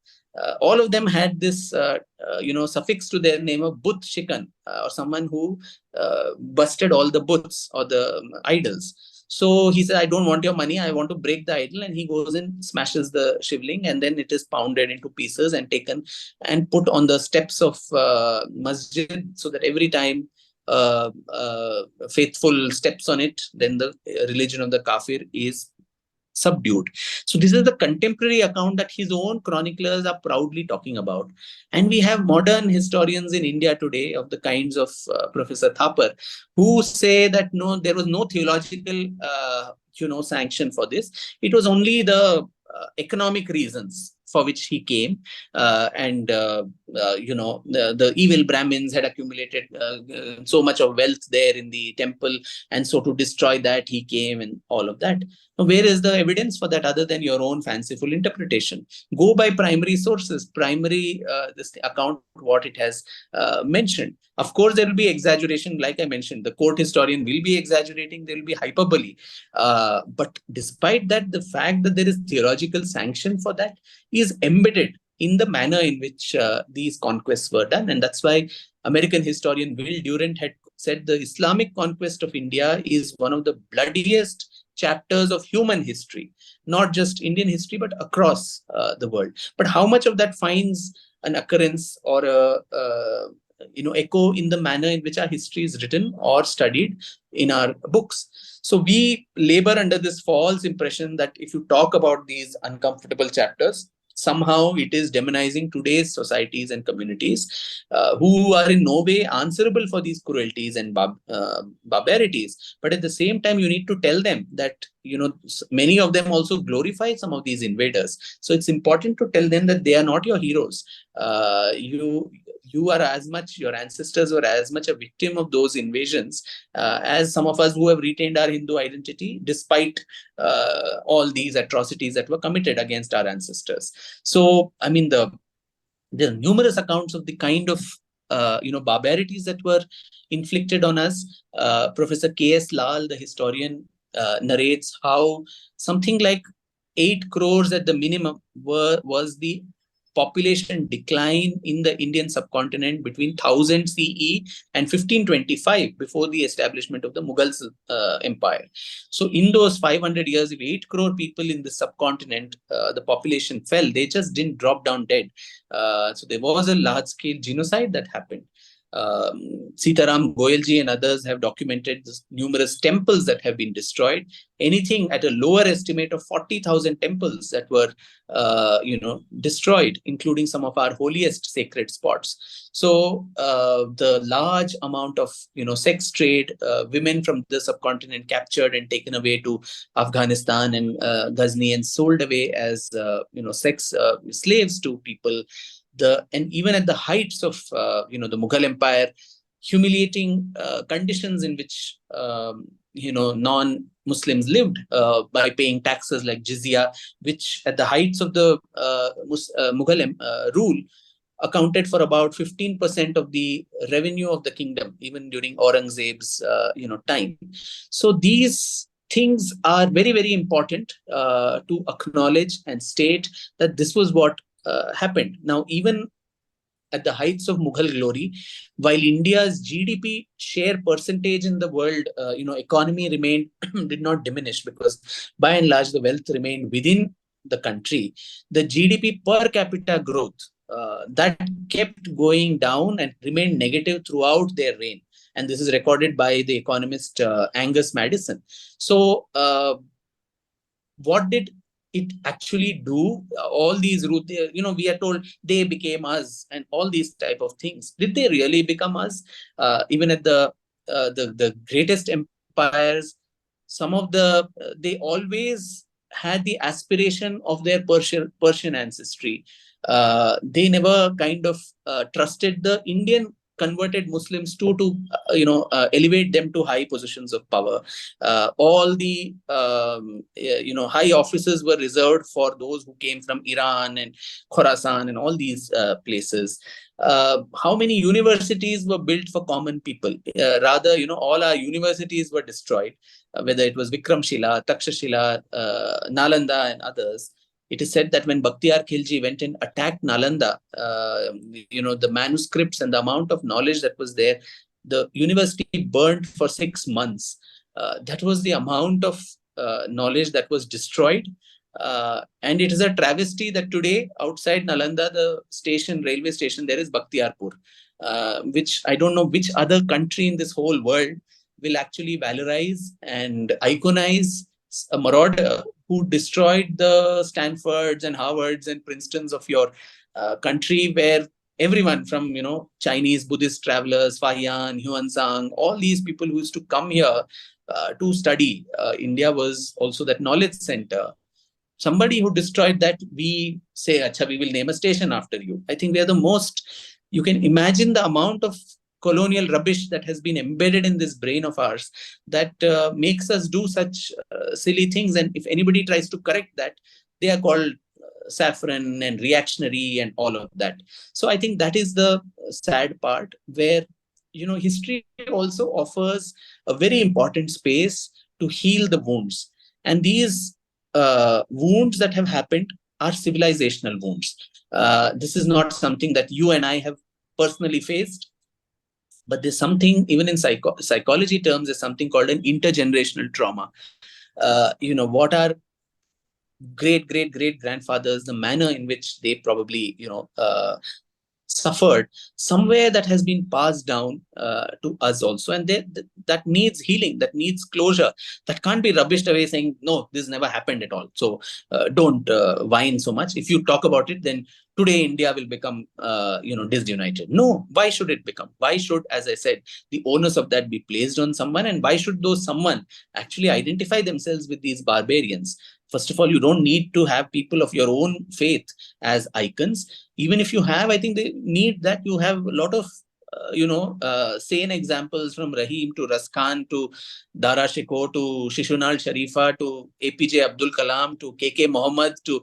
All of them had this, suffix to their name of But Shikan, or someone who busted all the buts or the idols. So he said, I don't want your money. I want to break the idol. And he goes and smashes the shivling, and then it is pounded into pieces and taken and put on the steps of masjid, so that every time faithful steps on it, then the religion of the kafir is subdued. So this is the contemporary account that his own chroniclers are proudly talking about. And we have modern historians in India today of the kinds of Professor Thapar, who say that no, there was no theological sanction for this. It was only the economic reasons for which he came, the evil Brahmins had accumulated so much of wealth there in the temple, and so to destroy that he came, and all of that. Now, where is the evidence for that other than your own fanciful interpretation? Go by primary sources, this account, what it has mentioned. Of course, there will be exaggeration, like I mentioned. The court historian will be exaggerating, there will be hyperbole. But despite that, the fact that there is theological sanction for that is embedded in the manner in which these conquests were done. And that's why American historian Will Durant had said the Islamic conquest of India is one of the bloodiest chapters of human history, not just Indian history, but across the world. But how much of that finds an occurrence or echo in the manner in which our history is written or studied in our books? So we labor under this false impression that if you talk about these uncomfortable chapters, somehow it is demonizing today's societies and communities who are in no way answerable for these cruelties and barbarities. But at the same time, you need to tell them that, many of them also glorify some of these invaders. So it's important to tell them that they are not your heroes. You are as much, your ancestors were as much a victim of those invasions as some of us who have retained our Hindu identity despite all these atrocities that were committed against our ancestors. So, I mean, there are numerous accounts of the kind of barbarities that were inflicted on us. Professor K.S. Lal, the historian, narrates how something like 8 crores at the minimum was the population decline in the Indian subcontinent between 1000 CE and 1525, before the establishment of the Mughal Empire. So in those 500 years, if 8 crore people in the subcontinent, the population fell, they just didn't drop down dead. So there was a large-scale genocide that happened. Sitaram Goyalji and others have documented numerous temples that have been destroyed. Anything at a lower estimate of 40,000 temples that were, destroyed, including some of our holiest sacred spots. So the large amount of, sex trade, women from the subcontinent captured and taken away to Afghanistan and Ghazni and sold away as, sex slaves to people. And even at the heights of the Mughal Empire, humiliating conditions in which non-Muslims lived by paying taxes like jizya, which at the heights of the Mughal rule accounted for about 15% of the revenue of the kingdom, even during Aurangzeb's time. So these things are very, very important to acknowledge and state that this was what happened. Now, even at the heights of Mughal glory, while India's GDP share percentage in the world, economy did not diminish, because by and large the wealth remained within the country. The GDP per capita growth that kept going down and remained negative throughout their reign. And this is recorded by the economist Angus Madison. So what did it actually do? All these roots, we are told they became us and all these type of things. Did they really become us? Even at the greatest empires, some of they always had the aspiration of their Persian ancestry. They never kind of trusted the Indian converted Muslims to elevate them to high positions of power. All the high offices were reserved for those who came from Iran and Khorasan and all these places. How many universities were built for common people? Rather, all our universities were destroyed, whether it was Vikramshila, Takshashila, Nalanda, and others. It is said that when Bakhtiyar Khilji went and attacked Nalanda, the manuscripts and the amount of knowledge that was there, the university burned for 6 months. That was the amount of knowledge that was destroyed. And it is a travesty that today outside Nalanda, the railway station, there is Bakhtiyarpur, which I don't know which other country in this whole world will actually valorize and iconize a marauder who destroyed the Stanfords and Harvards and Princetons of your country, where everyone from, Chinese Buddhist travelers, Fahian, Unsung, all these people who used to come here to study. India was also that knowledge center. Somebody who destroyed that, we say, Acha, we will name a station after you. I think we are the most, you can imagine the amount of colonial rubbish that has been embedded in this brain of ours that makes us do such silly things. And if anybody tries to correct that, they are called saffron and reactionary and all of that. So I think that is the sad part, where, history also offers a very important space to heal the wounds. And these wounds that have happened are civilizational wounds. This is not something that you and I have personally faced. But there's something, even in psychology terms, there's something called an intergenerational trauma. What our great grandfathers, the manner in which they probably, suffered, somewhere that has been passed down to us also. And that needs healing, that needs closure. That can't be rubbished away saying, no, this never happened at all. So don't whine so much. If you talk about it, then today India will become, disunited. No, why should it become? Why should, as I said, the onus of that be placed on someone? And why should those someone actually identify themselves with these barbarians? First of all, you don't need to have people of your own faith as icons. Even if you have, I think they need that. You have a lot of, sane examples, from Rahim to Raskan to Dara Shikoh to Shishunal Sharifa to APJ Abdul Kalam to KK Mohammed to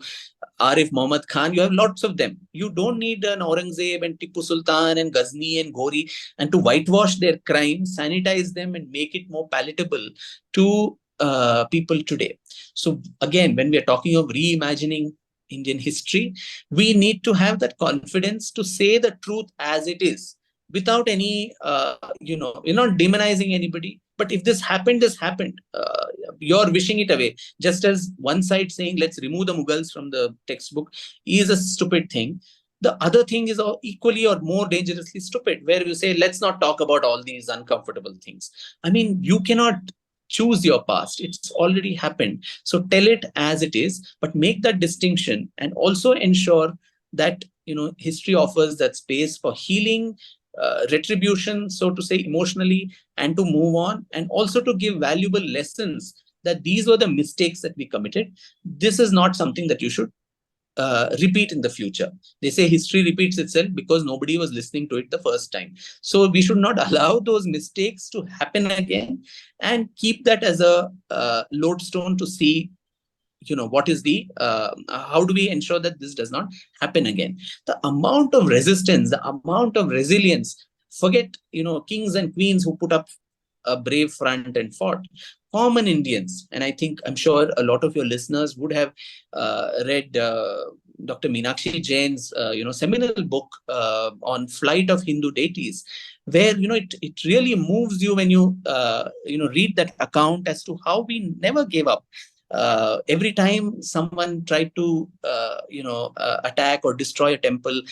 Arif Muhammad Khan. You have lots of them. You don't need an Aurangzeb and Tipu Sultan and Ghazni and Ghori, and to whitewash their crimes, sanitize them and make it more palatable to people today. So again, when we are talking of reimagining Indian history, we need to have that confidence to say the truth as it is, without any, we're not demonizing anybody. But if this happened, this happened. You're wishing it away. Just as one side saying, let's remove the Mughals from the textbook is a stupid thing. The other thing is equally or more dangerously stupid, where you say, let's not talk about all these uncomfortable things. I mean, you cannot choose your past. It's already happened. So tell it as it is, but make that distinction, and also ensure that, history offers that space for healing, retribution, so to say, emotionally, and to move on, and also to give valuable lessons that these were the mistakes that we committed. This is not something that you should repeat in the future. They say history repeats itself because nobody was listening to it the first time. So we should not allow those mistakes to happen again, and keep that as a lodestone to see, what is the, how do we ensure that this does not happen again? The amount of resistance, the amount of resilience, forget, kings and queens who put up a brave front and fought. Common Indians, and I'm sure a lot of your listeners would have read Dr. Meenakshi Jain's, seminal book on Flight of Hindu Deities, where, it really moves you when you, read that account as to how we never gave up. Every time someone tried to, attack or destroy a temple,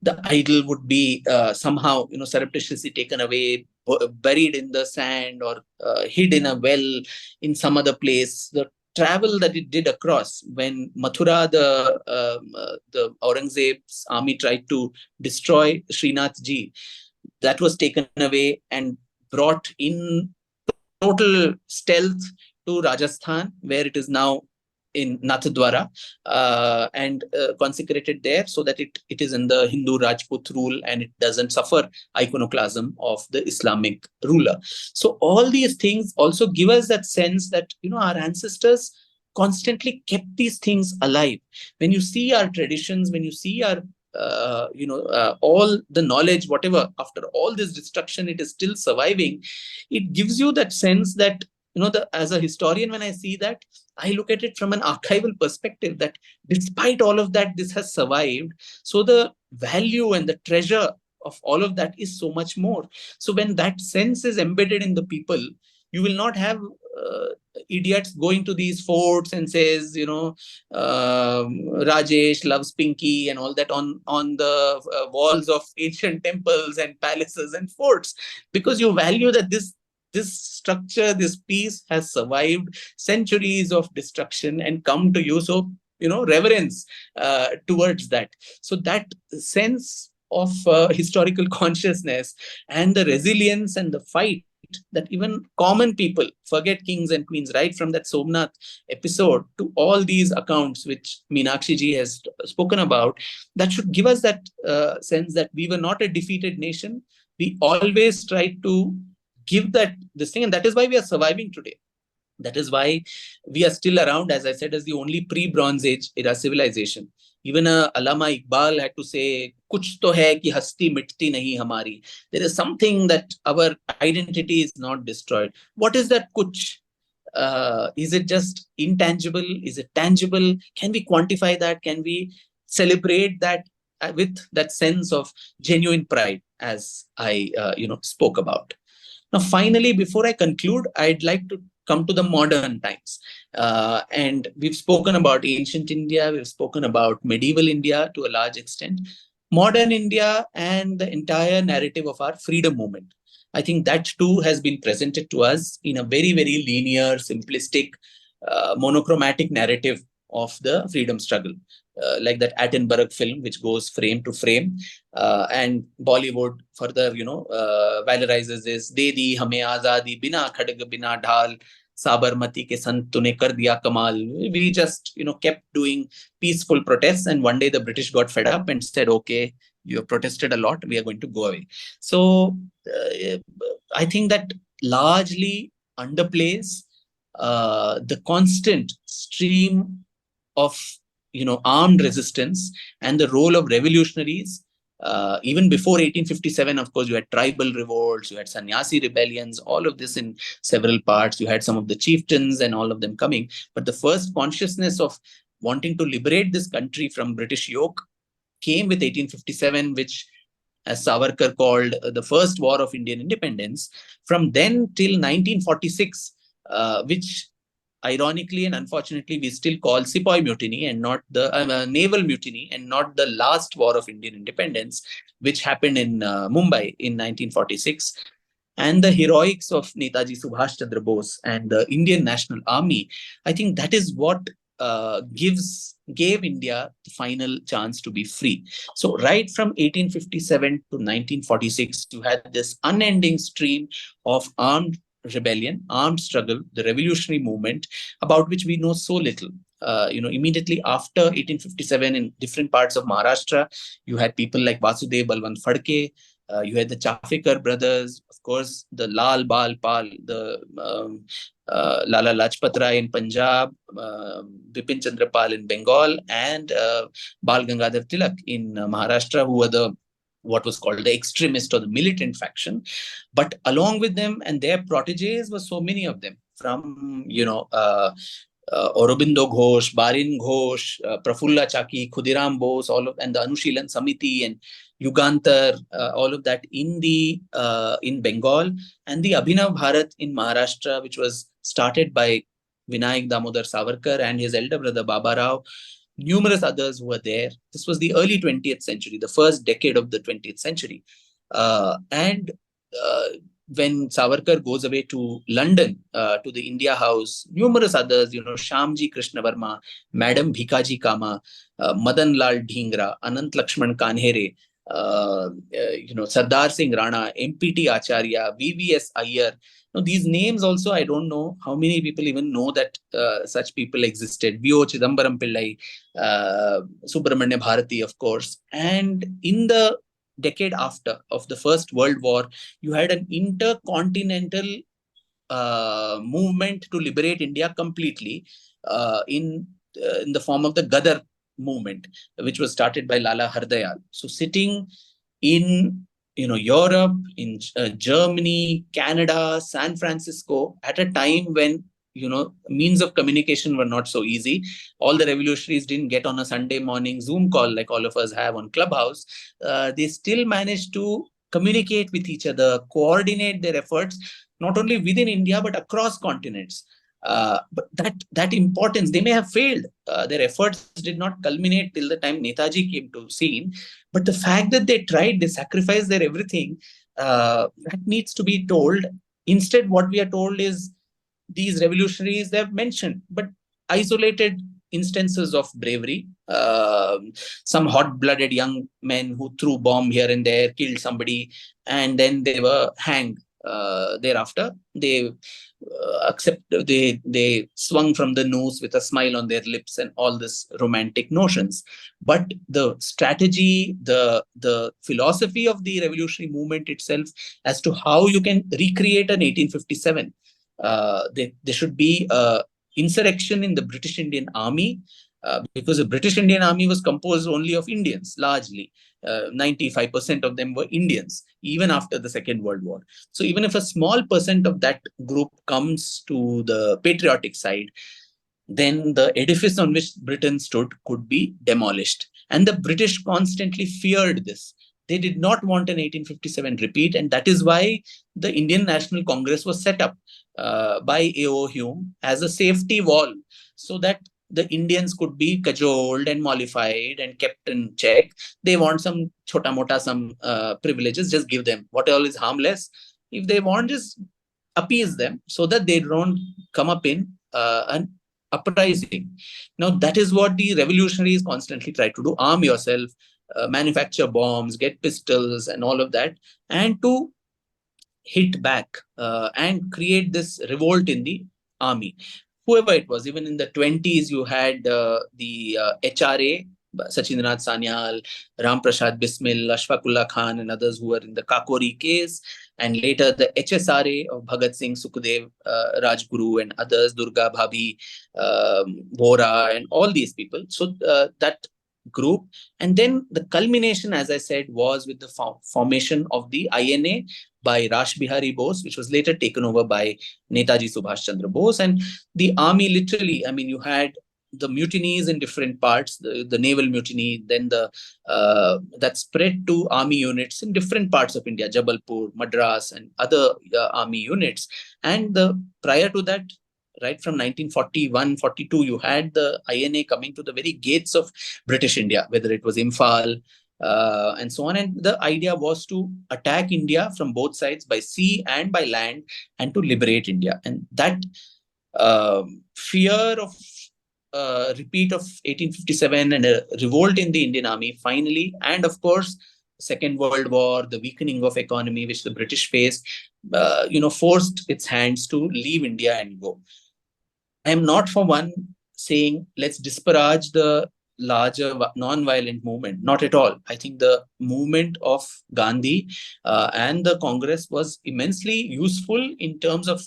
the idol would be somehow, surreptitiously taken away, buried in the sand, or hid in a well in some other place. The travel that it did across, when Mathura, the Aurangzeb's army tried to destroy Srinath Ji, that was taken away and brought in total stealth to Rajasthan, where it is now in Nathdwara and consecrated there so that it is in the Hindu Rajput rule and it doesn't suffer iconoclasm of the Islamic ruler. So all these things also give us that sense that, our ancestors constantly kept these things alive. When you see our traditions, when you see our all the knowledge, whatever, after all this destruction, it is still surviving. It gives you that sense that, as a historian, when I see that, I look at it from an archival perspective that despite all of that, this has survived. So the value and the treasure of all of that is so much more. So when that sense is embedded in the people, you will not have idiots going to these forts and says, Rajesh loves Pinky and all that on the walls of ancient temples and palaces and forts, because you value that this structure, this piece has survived centuries of destruction and come to you. So, reverence towards that. So that sense of historical consciousness and the resilience and the fight that even common people, forget kings and queens, right from that Somnath episode to all these accounts which Meenakshi ji has spoken about, that should give us that sense that we were not a defeated nation. We always tried to give this thing, and that is why we are surviving today. That is why we are still around, as I said, as the only pre-Bronze Age era civilization. Even Allama Iqbal had to say, "Kuch to hai ki hasti mitti nahi hamari." There is something that our identity is not destroyed. What is that kuch? Is it just intangible? Is it tangible? Can we quantify that? Can we celebrate that with that sense of genuine pride, as I spoke about? Now, finally, before I conclude, I'd like to come to the modern times. And we've spoken about ancient India, we've spoken about medieval India to a large extent, modern India, and the entire narrative of our freedom movement. I think that too has been presented to us in a very, very linear, simplistic, monochromatic narrative of the freedom struggle. Like that Attenborough film, which goes frame to frame, and Bollywood further, valorizes this. De di hame azadi bina khadg bina dhal, Sabarmati ke sant tune kar diya kamal. We just, kept doing peaceful protests, and one day the British got fed up and said, "Okay, you have protested a lot. We are going to go away." So I think that largely underplays the constant stream of armed resistance and the role of revolutionaries. Even before 1857, of course, you had tribal revolts, you had sannyasi rebellions, all of this in several parts. You had some of the chieftains and all of them coming. But the first consciousness of wanting to liberate this country from British yoke came with 1857, which, as Savarkar called, the first war of Indian independence. From then till 1946, which ironically and unfortunately we still call Sepoy Mutiny and not the naval mutiny, and not the last war of Indian independence, which happened in Mumbai in 1946. And the heroics of Netaji Subhash Chandra Bose and the Indian National Army, I think that is what gave India the final chance to be free. So right from 1857 to 1946, you had this unending stream of armed rebellion, armed struggle, the revolutionary movement, about which we know so little. Immediately after 1857, in different parts of Maharashtra, you had people like Vasudev Balwant Phadke, you had the Chafekar brothers, of course, the Lal Bal Pal, the Lala Lajpat Rai in Punjab, Bipin Chandra Pal in Bengal, and Bal Gangadhar Tilak in Maharashtra, who were what was called the extremist or the militant faction. But along with them and their proteges were so many of them, from Aurobindo Ghosh, Barin Ghosh, Prafulla Chaki, Khudiram Bose, and the Anushilan Samiti and Yugantar, all of that in Bengal, and the Abhinav Bharat in Maharashtra, which was started by Vinayak Damodar Savarkar and his elder brother Baba Rao. Numerous others who were there. This was the early 20th century, the first decade of the 20th century. And when Savarkar goes away to London, to the India House, numerous others, Shyamji Krishna Varma, Madam Bhikaji Kama, Madan Lal Dhingra, Anant Lakshman Kanhere, Sardar Singh Rana, MPT Acharya, VVS Iyer, Now, these names also, I don't know how many people even know that such people existed. V.O. Chidambaram Pillai, Subramanya Bharati, of course. And in the decade after of the First World War, you had an intercontinental movement to liberate India completely in the form of the Gadar movement, which was started by Lala Hardayal. So sitting in Europe, in Germany, Canada, San Francisco, at a time when means of communication were not so easy. All the revolutionaries didn't get on a Sunday morning Zoom call like all of us have on Clubhouse. They still managed to communicate with each other, coordinate their efforts, not only within India, but across continents. But that importance, they may have failed. Their efforts did not culminate till the time Netaji came to scene. But the fact that they tried, they sacrificed their everything, that needs to be told. Instead, what we are told is these revolutionaries, they have mentioned, but isolated instances of bravery. Some hot-blooded young men who threw bomb here and there, killed somebody, and then they were hanged. Thereafter, they they swung from the noose with a smile on their lips and all this romantic notions. But the strategy, the philosophy of the revolutionary movement itself, as to how you can recreate an 1857, there should be insurrection in the British Indian Army, because the British Indian Army was composed only of Indians, largely. 95% of them were Indians, even after the Second World War. So even if a small percent of that group comes to the patriotic side, then the edifice on which Britain stood could be demolished. And the British constantly feared this. They did not want an 1857 repeat, and that is why the Indian National Congress was set up by A.O. Hume as a safety wall, so that the Indians could be cajoled and mollified and kept in check. They want some chota mota, some privileges, just give them. What all is harmless, if they want, just appease them so that they don't come up in an uprising. Now, that is what the revolutionaries constantly try to do. Arm yourself, manufacture bombs, get pistols and all of that, and to hit back and create this revolt in the army. Whoever it was, even in the 20s, you had the HRA, Sachindranath Sanyal, Ram Prasad Bismil, Ashfaqullah Khan, and others who were in the Kakori case, and later the HSRA of Bhagat Singh, Sukhdev, Rajguru, and others, Durga Bhabhi, Bora, and all these people. So that group, and then the culmination, as I said, was with the formation of the INA by Rash Bihari Bose, which was later taken over by Netaji Subhash Chandra Bose. And the army, literally, I mean, you had the mutinies in different parts, the naval mutiny, then the that spread to army units in different parts of India, Jabalpur, Madras, and other army units. And prior to that, right from 1941-42, you had the INA coming to the very gates of British India, whether it was Imphal, and so on. And the idea was to attack India from both sides, by sea and by land, and to liberate India. And that fear of repeat of 1857 and a revolt in the Indian army finally, and of course, Second World War, the weakening of economy which the British faced, forced its hands to leave India and go. I am not for one saying let's disparage the larger non-violent movement. Not at all. I think the movement of Gandhi and the Congress was immensely useful in terms of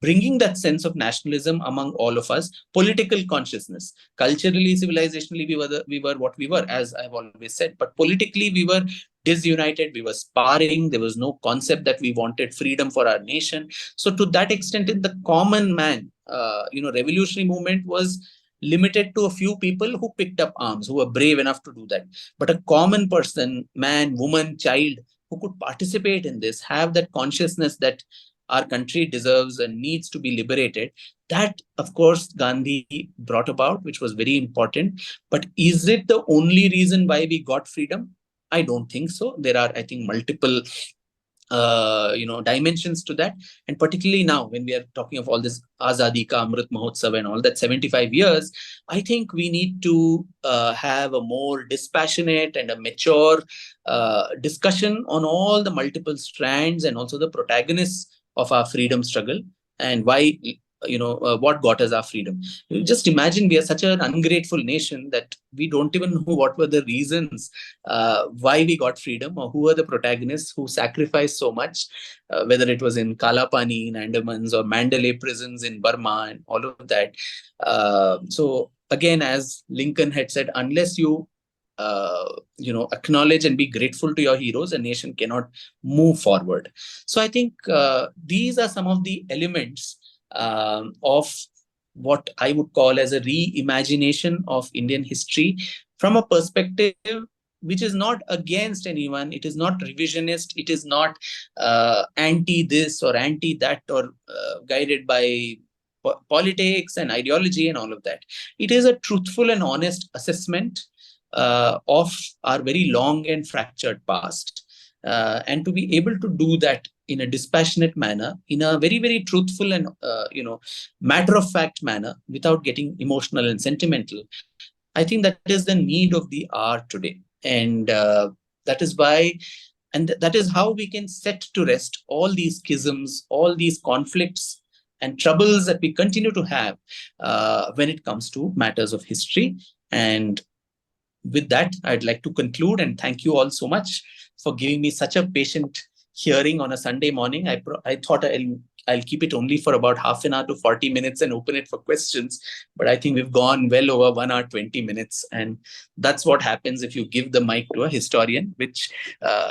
bringing that sense of nationalism among all of us, political consciousness. Culturally, civilizationally, we were what we were, as I've always said. But politically, we were disunited, we were sparring, there was no concept that we wanted freedom for our nation. So to that extent, in the common man, revolutionary movement was limited to a few people who picked up arms, who were brave enough to do that. But a common person, man, woman, child, who could participate in this, have that consciousness that our country deserves and needs to be liberated, that, of course, Gandhi brought about, which was very important. But is it the only reason why we got freedom? I don't think so. There are, I think, multiple dimensions to that. And particularly now, when we are talking of all this Azadi Ka Amrit Mahotsav and all that, 75 years, I think we need to have a more dispassionate and a mature discussion on all the multiple strands and also the protagonists of our freedom struggle and why, what got us our freedom. You just imagine we are such an ungrateful nation that we don't even know what were the reasons why we got freedom, or who were the protagonists who sacrificed so much, whether it was in Kalapani in Andamans or Mandalay prisons in Burma and all of that. So again, as Lincoln had said, unless you acknowledge and be grateful to your heroes, a nation cannot move forward. So I think these are some of the elements of what I would call as a reimagination of Indian history from a perspective which is not against anyone. It is not revisionist. It is not anti this or anti that, or guided by politics and ideology and all of that. It is a truthful and honest assessment of our very long and fractured past. And to be able to do that in a dispassionate manner, in a very, very truthful and matter-of-fact manner, without getting emotional and sentimental, I think that is the need of the hour today. And that is why, and that is how we can set to rest all these schisms, all these conflicts and troubles that we continue to have when it comes to matters of history. And with that, I'd like to conclude and thank you all so much for giving me such a patient hearing on a Sunday morning. I thought I'll keep it only for about half an hour to 40 minutes and open it for questions. But I think we've gone well over 1 hour, 20 minutes. And that's what happens if you give the mic to a historian, which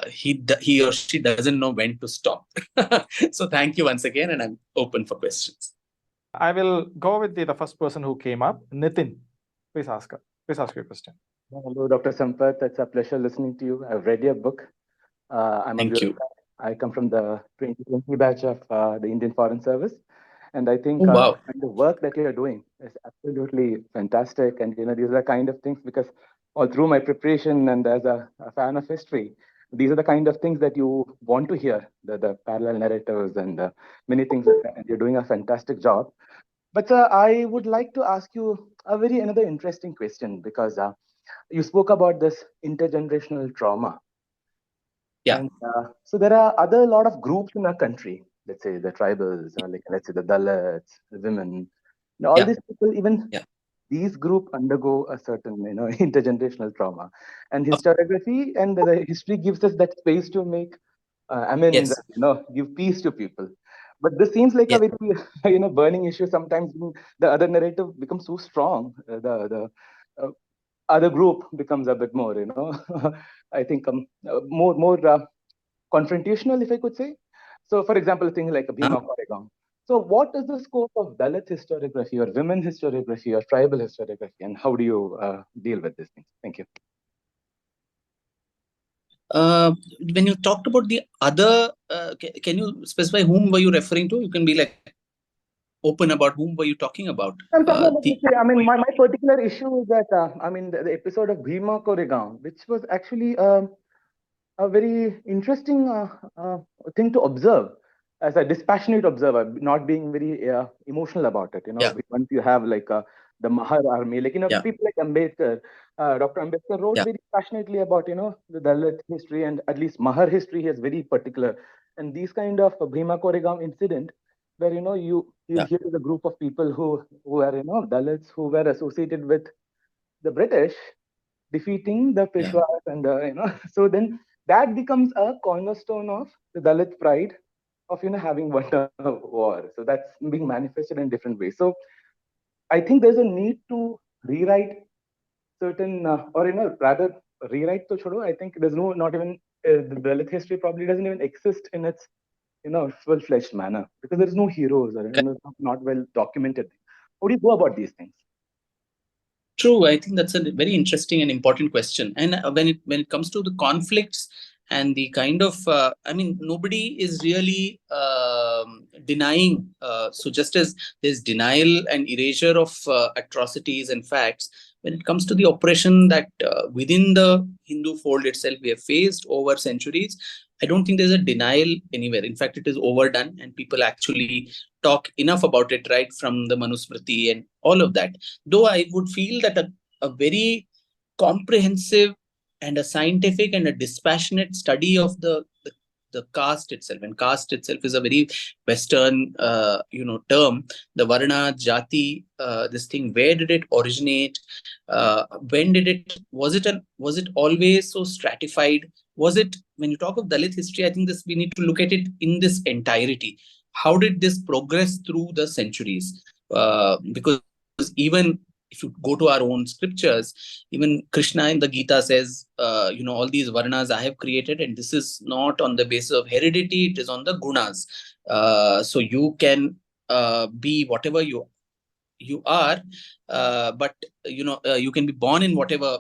he or she doesn't know when to stop. So thank you once again, and I'm open for questions. I will go with the first person who came up. Nitin, please ask your question. Hello, Dr. Sampath. It's a pleasure listening to you. I've read your book. Thank you. I come from the 2020 batch of the Indian Foreign Service. And I think wow. the work that you're doing is absolutely fantastic. And, these are the kind of things, because all through my preparation and as a fan of history, these are the kind of things that you want to hear, the parallel narratives and many things like that. And you're doing a fantastic job. But I would like to ask you another interesting question, because you spoke about this intergenerational trauma. Yeah. And so there are a lot of groups in our country, let's say the tribals, or let's say the Dalits, the women, all these people, even these groups undergo a certain, intergenerational trauma. And historiography and the history gives us that space to make amends, give peace to people. But this seems like a very, burning issue. Sometimes the other narrative becomes so strong. The other group becomes a bit more, I think more confrontational, if I could say. So, for example, things like Bhima Koregaon. So, what is the scope of Dalit historiography, or women historiography, or tribal historiography, and how do you deal with these things? Thank you. When you talked about the other, can you specify whom were you referring to? You can be like open about whom were you talking about. My particular issue is that the episode of Bhima Koregaon, which was actually a very interesting thing to observe as a dispassionate observer, not being very emotional about it. Once you have like the Mahar army, people like Ambedkar, Dr. Ambedkar wrote very passionately about the Dalit history, and at least Mahar history. He is very particular, and these kind of Bhima Koregaon incident, where you hear the group of people who are Dalits, who were associated with the British defeating the Peshwas, and so then that becomes a cornerstone of the Dalit pride of having won a war. So that's being manifested in different ways. So I think there's a need to rewrite certain rather rewrite to chodo. I think there's not even the Dalit history probably doesn't even exist in its full-fledged manner, because there's no heroes, or not well documented. How do you go about these things? True, I think that's a very interesting and important question. And when it comes to the conflicts and the kind of, nobody is really denying. So just as there's denial and erasure of atrocities and facts, when it comes to the oppression that within the Hindu fold itself we have faced over centuries, I don't think there's a denial anywhere. In fact, it is overdone, and people actually talk enough about it, right, from the Manusmriti and all of that. Though I would feel that a very comprehensive and a scientific and a dispassionate study of the the caste itself, and caste itself is a very Western, term. The Varna, Jati, this thing, where did it originate? When did it? Was it always so stratified? Was it, when you talk of Dalit history, I think we need to look at it in this entirety. How did this progress through the centuries? Because even if you go to our own scriptures, even Krishna in the Gita says, all these varnas I have created, and this is not on the basis of heredity, it is on the gunas. So you can be whatever you are, but you can be born in whatever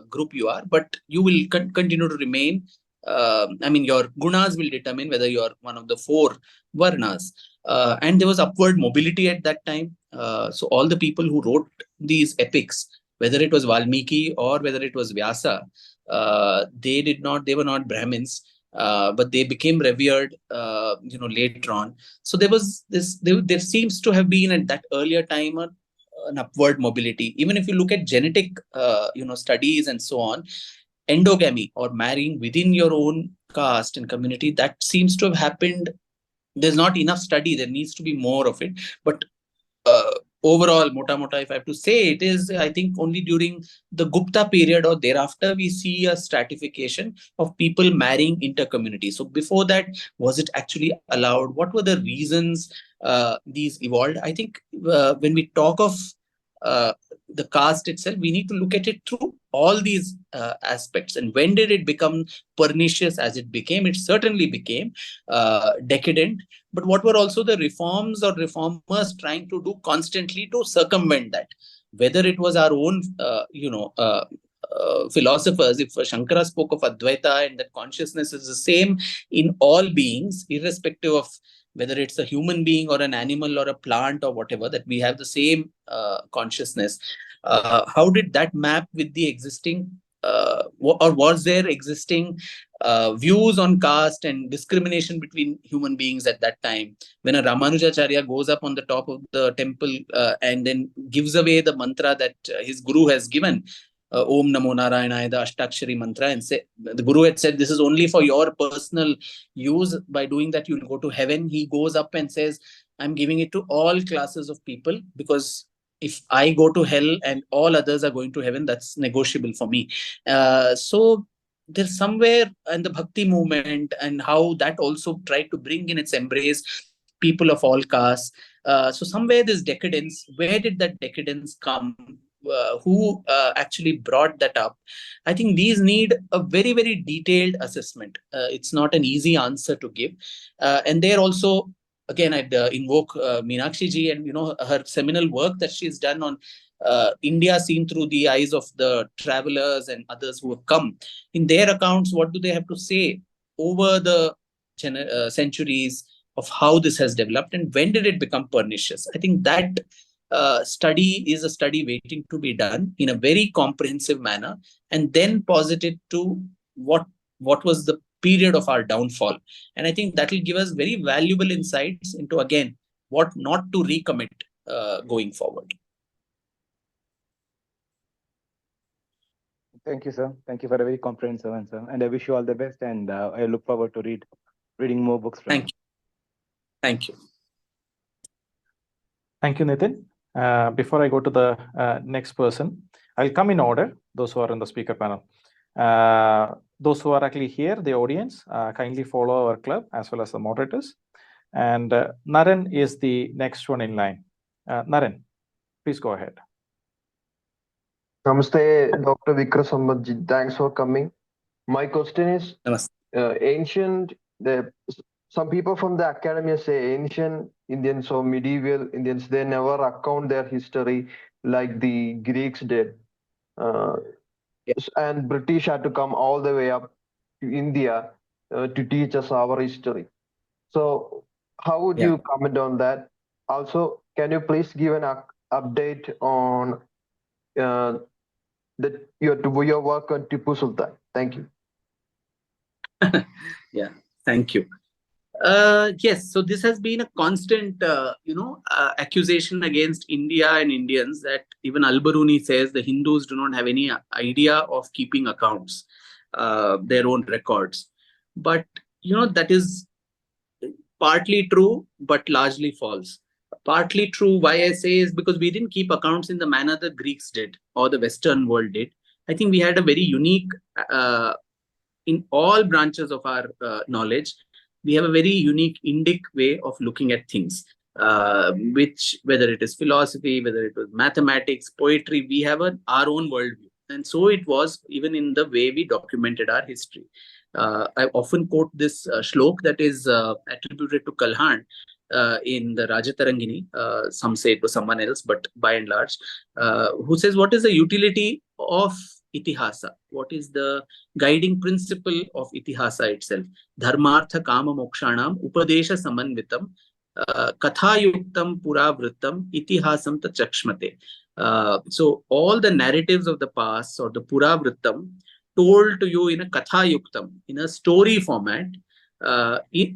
group you are, but you will continue to remain. Your gunas will determine whether you are one of the 4 varnas. And there was upward mobility at that time. So all the people who wrote these epics, whether it was Valmiki or whether it was Vyasa, they were not Brahmins, but they became revered, later on. So there was there seems to have been at that earlier time an upward mobility. Even if you look at genetic, studies and so on, endogamy or marrying within your own caste and community, that seems to have happened. There's not enough study. There needs to be more of it. But overall, mota, if I have to say, it is, I think, only during the Gupta period or thereafter we see a stratification of people marrying inter-community. So before that, was it actually allowed? What were the reasons these evolved? I think when we talk of the caste itself, we need to look at it through all these aspects. And when did it become pernicious as it became? It certainly became decadent. But what were also the reforms or reformers trying to do constantly to circumvent that? Whether it was our own, philosophers, if Shankara spoke of Advaita and that consciousness is the same in all beings, irrespective of whether it's a human being or an animal or a plant or whatever, that we have the same consciousness. How did that map with the existing, or was there existing views on caste and discrimination between human beings at that time? When a Ramanujacharya goes up on the top of the temple and then gives away the mantra that his guru has given, Om Namo Narayanaya, the Ashtakshari mantra, and the Guru had said, this is only for your personal use. By doing that, you'll go to heaven. He goes up and says, I'm giving it to all classes of people, because if I go to hell and all others are going to heaven, that's negotiable for me. So there's somewhere, and the Bhakti movement and how that also tried to bring in its embrace people of all castes. So somewhere this decadence, where did that decadence come? Who actually brought that up? I think these need a very, very detailed assessment. It's not an easy answer to give. And there also, again, I'd invoke Meenakshi ji and her seminal work that she's done on India seen through the eyes of the travelers and others who have come. In their accounts, what do they have to say over the centuries of how this has developed and when did it become pernicious? I think that study is a study waiting to be done in a very comprehensive manner, and then posited to what was the period of our downfall. And I think that will give us very valuable insights into, again, what not to recommit going forward. Thank you, sir. Thank you for a very comprehensive answer. And I wish you all the best. And I look forward to reading more books from you. Thank you. Thank you, Nitin. Before I go to the next person, I'll come in order, those who are in the speaker panel. Those who are actually here, the audience, kindly follow our club as well as the moderators. And Naren is the next one in line. Naren, please go ahead. Namaste, Dr. Vikram Sampath. Thanks for coming. My question is, ancient, some people from the academia say ancient Indians or medieval Indians, they never account their history like the Greeks did. And British had to come all the way up to India to teach us our history. So how would you comment on that? Also, can you please give an update on your work on Tipu Sultan? Thank you. Yeah, thank you. Yes, so this has been a constant, accusation against India and Indians, that even Al-Baruni says the Hindus do not have any idea of keeping accounts, their own records. But, that is partly true, but largely false. Partly true, why I say, is because we didn't keep accounts in the manner the Greeks did or the Western world did. I think we had a very unique, in all branches of our knowledge, we have a very unique Indic way of looking at things, which, whether it is philosophy, whether it was mathematics, poetry, we have our own worldview. And so it was even in the way we documented our history. I often quote this shlok that is attributed to Kalhan in the Rajatarangini. Some say it was someone else, but by and large, who says, what is the utility of itihasa? What is the guiding principle of itihasa itself? Dharmartha kama mokshanam upadesha samanvitam kathayuktam puravrittam itihasam ta chakshmate. So all the narratives of the past, or the puravrittam, told to you in a kathayuktam, in a story format,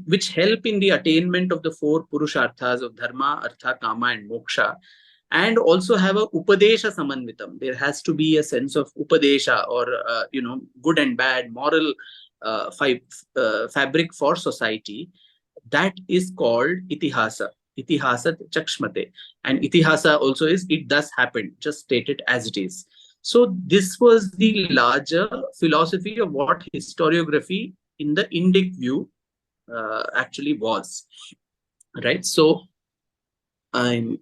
which help in the attainment of the four purusharthas of dharma, artha, kama, and moksha, and also have a upadesha samanvitam. There has to be a sense of upadesha, or good and bad moral fabric for society. That is called itihasa. Itihasa chakshmate. And itihasa also is, it does happen, just state it as it is. So this was the larger philosophy of what historiography in the Indic view actually was, right? So I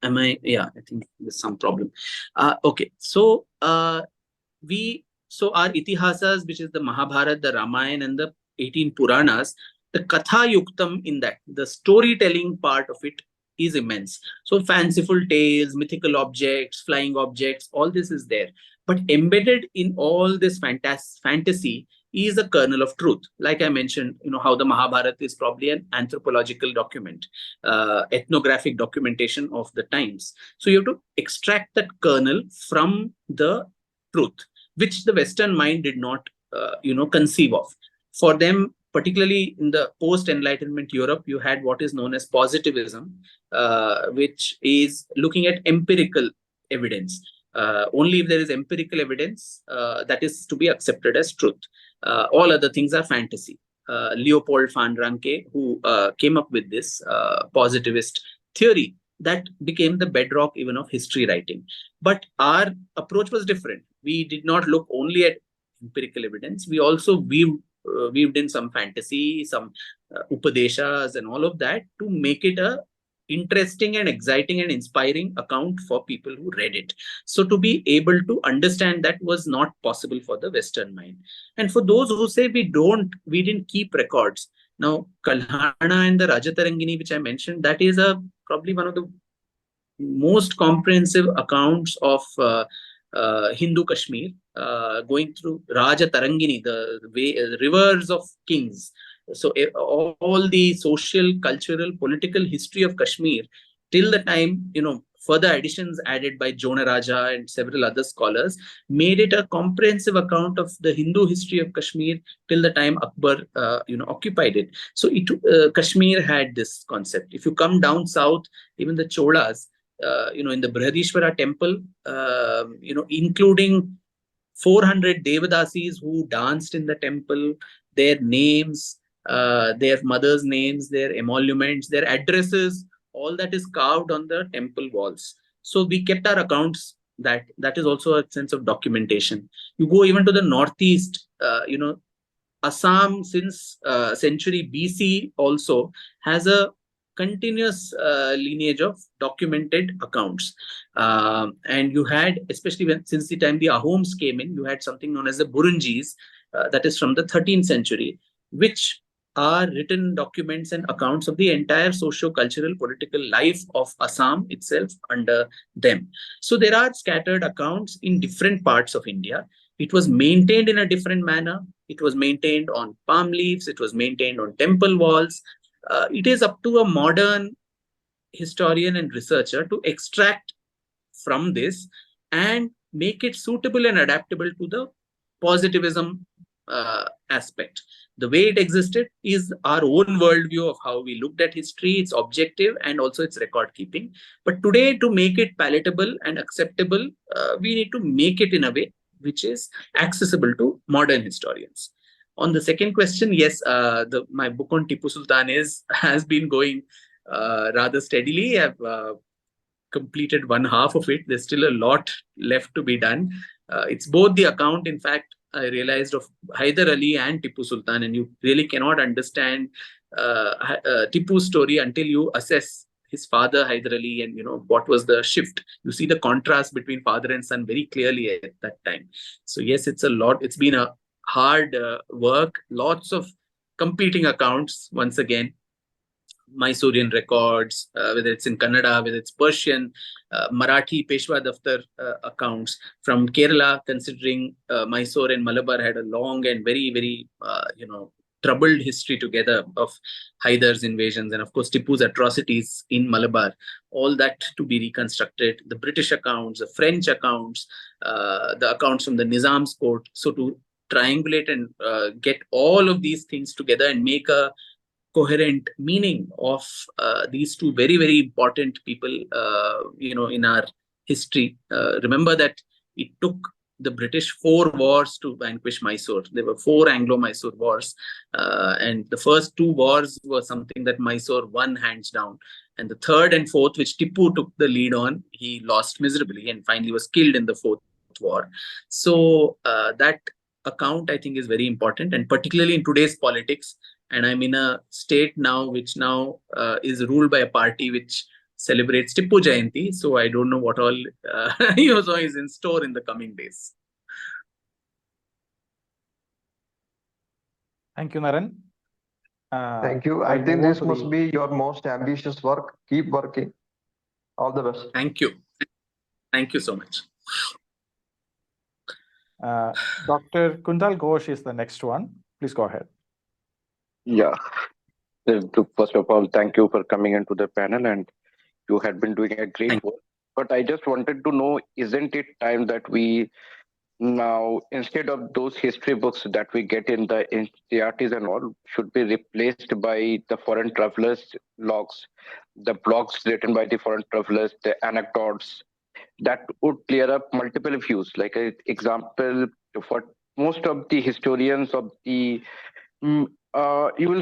think there's some problem. Okay, so our itihasas, which is the Mahabharata, the Ramayana, and the 18 Puranas, the Katha Yuktam in that, the storytelling part of it is immense. So fanciful tales, mythical objects, flying objects, all this is there. But embedded in all this fantasy is a kernel of truth. Like I mentioned, how the Mahabharata is probably an anthropological document, ethnographic documentation of the times. So you have to extract that kernel from the truth, which the Western mind did not, conceive of. For them, particularly in the post-Enlightenment Europe, you had what is known as positivism, which is looking at empirical evidence. Only if there is empirical evidence, that is to be accepted as truth. All other things are fantasy. Leopold van Ranke, who came up with this positivist theory, that became the bedrock even of history writing. But our approach was different. We did not look only at empirical evidence. We also weaved in some fantasy, some upadeshas and all of that to make it a interesting and exciting and inspiring account for people who read it. So to be able to understand that was not possible for the Western mind. And for those who say we didn't keep records. Now, Kalhana and the Rajatarangini, which I mentioned, that is probably one of the most comprehensive accounts of Hindu Kashmir, going through Rajatarangini, the rivers of kings. So all the social, cultural, political history of Kashmir till the time, further additions added by Jonah Raja and several other scholars made it a comprehensive account of the Hindu history of Kashmir till the time Akbar, occupied it. So Kashmir had this concept. If you come down south, even the Cholas, in the Brihadishwara temple, including 400 Devadasis who danced in the temple, their names, their mothers' names, their emoluments, their addresses, all that is carved on the temple walls. So we kept our accounts. That is also a sense of documentation. You go even to the northeast, Assam since century BC also has a continuous lineage of documented accounts. And you had, especially since the time the Ahoms came in, you had something known as the Burunjis, that is from the 13th century, which are written documents and accounts of the entire socio-cultural political life of Assam itself under them. So there are scattered accounts in different parts of India. It was maintained in a different manner. It was maintained on palm leaves. It was maintained on temple walls. It is up to a modern historian and researcher to extract from this and make it suitable and adaptable to the positivism aspect. The way it existed is our own worldview of how we looked at history, its objective, and also its record keeping. But today, to make it palatable and acceptable, we need to make it in a way which is accessible to modern historians. On the second question, yes, my book on Tipu Sultan has been going rather steadily. I've completed one half of it. There's still a lot left to be done. It's both the account, in fact, I realized, of Hyder Ali and Tipu Sultan, and you really cannot understand Tipu's story until you assess his father Hyder Ali, and what was the shift. You see the contrast between father and son very clearly at that time. So yes, it's a lot. It's been a hard work, lots of competing accounts once again. Mysorean records, whether it's in Kannada, whether it's Persian, Marathi Peshwa Daftar accounts from Kerala, considering Mysore and Malabar had a long and very, very, troubled history together of Hyder's invasions and, of course, Tipu's atrocities in Malabar. All that to be reconstructed. The British accounts, the French accounts, the accounts from the Nizam's court. So to triangulate and get all of these things together and make a coherent meaning of these two very, very important people, in our history. Remember that it took the British 4 wars to vanquish Mysore. There were 4 Anglo-Mysore wars. And the first 2 wars were something that Mysore won hands down. And the third and fourth, which Tipu took the lead on, he lost miserably and finally was killed in the 4th war. So that account, I think, is very important, and particularly in today's politics. And I'm in a state now which now is ruled by a party which celebrates Tipu Jayanti. So I don't know what all is in store in the coming days. Thank you, Naren. Thank you. I think this must be your most ambitious work. Keep working. All the best. Thank you. Thank you so much. Dr. Kuntal Ghosh is the next one. Please go ahead. Yeah. First of all, thank you for coming into the panel, and you had been doing a great work. But I just wanted to know, isn't it time that we now, instead of those history books that we get in the NCERTs and all, should be replaced by the foreign travelers' logs, the blogs written by the foreign travelers, the anecdotes, that would clear up multiple views. Like an example, for most of the historians of the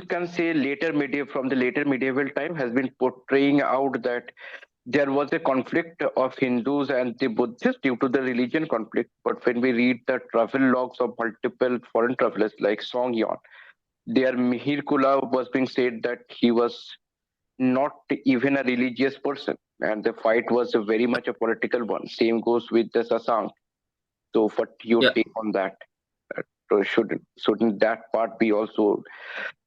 can say from the later medieval time, has been portraying out that there was a conflict of Hindus and the Buddhists due to the religion conflict. But when we read the travel logs of multiple foreign travelers like Song Yon, their Mihir Kula was being said that he was not even a religious person, and the fight was very much a political one. Same goes with the Sasang. So what you take on that? Shouldn't that part be also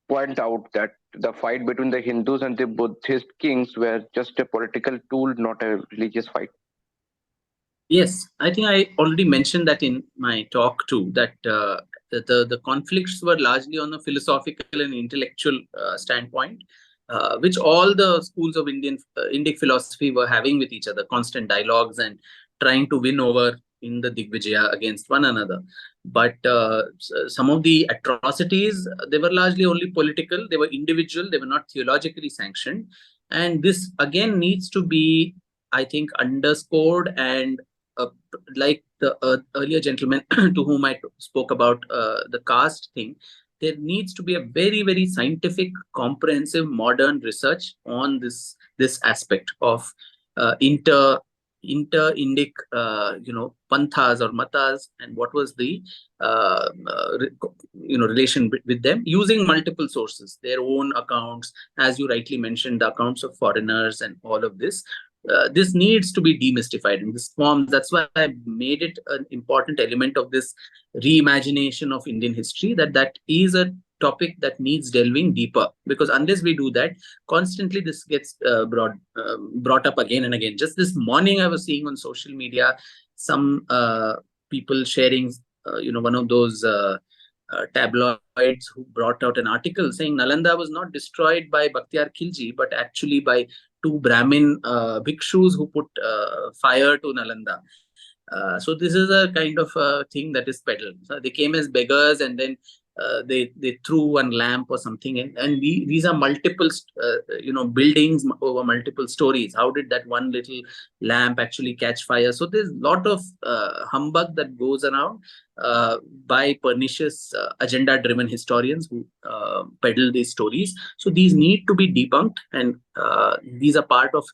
point out that the fight between the Hindus and the Buddhist kings were just a political tool, not a religious fight? Yes, I think I already mentioned that in my talk too, that the conflicts were largely on a philosophical and intellectual standpoint, which all the schools of Indic philosophy were having with each other, constant dialogues and trying to win over in the DrVijay against one another. But some of the atrocities, they were largely only political, they were individual, they were not theologically sanctioned. And this again needs to be, I think, underscored, and like the earlier gentleman to whom I spoke about the caste thing, there needs to be a very, very scientific, comprehensive, modern research on this aspect of inter-Indic, panthas or matas, and what was the, relation with them, using multiple sources, their own accounts, as you rightly mentioned, the accounts of foreigners and all of this. This needs to be demystified in this form. That's why I made it an important element of this reimagination of Indian history, that is a topic that needs delving deeper, because unless we do that, constantly this gets brought up again and again. Just this morning, I was seeing on social media some people sharing, one of those tabloids who brought out an article saying Nalanda was not destroyed by Bakhtiyar Khilji, but actually by 2 Brahmin bhikshus who put fire to Nalanda. So this is a kind of thing that is peddled. So they came as beggars, and then they threw one lamp or something, and these are multiple buildings over multiple stories. How did that one little lamp actually catch fire? So there's a lot of humbug that goes around by pernicious agenda driven historians who peddle these stories. So these need to be debunked, and these are part of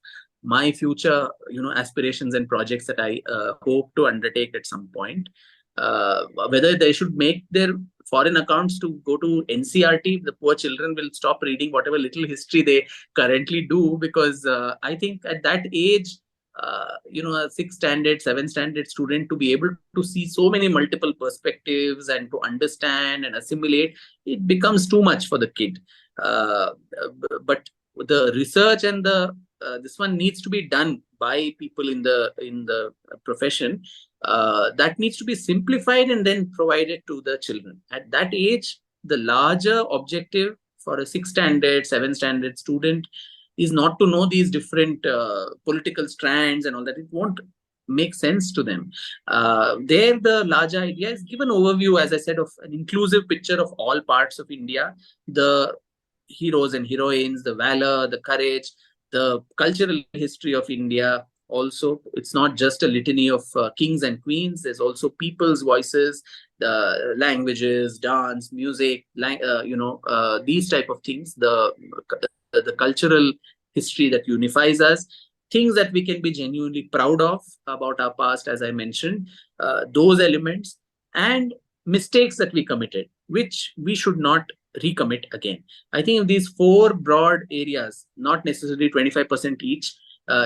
my future aspirations and projects that I hope to undertake at some point. Whether they should make their foreign accounts to go to NCRT, the poor children will stop reading whatever little history they currently do, because I think at that age, a 6th standard, 7th standard student to be able to see so many multiple perspectives and to understand and assimilate, it becomes too much for the kid. But the research and this one needs to be done by people in the profession. That needs to be simplified and then provided to the children. At that age, the larger objective for a 6th standard, 7th standard student is not to know these different political strands and all that. It won't make sense to them. There, the larger idea is give an overview, as I said, of an inclusive picture of all parts of India, the heroes and heroines, the valor, the courage, the cultural history of India. Also, it's not just a litany of kings and queens. There's also people's voices, the languages, dance, music, these type of things. The cultural history that unifies us, things that we can be genuinely proud of about our past, as I mentioned, those elements, and mistakes that we committed, which we should not recommit again. I think these 4 broad areas, not necessarily 25% each,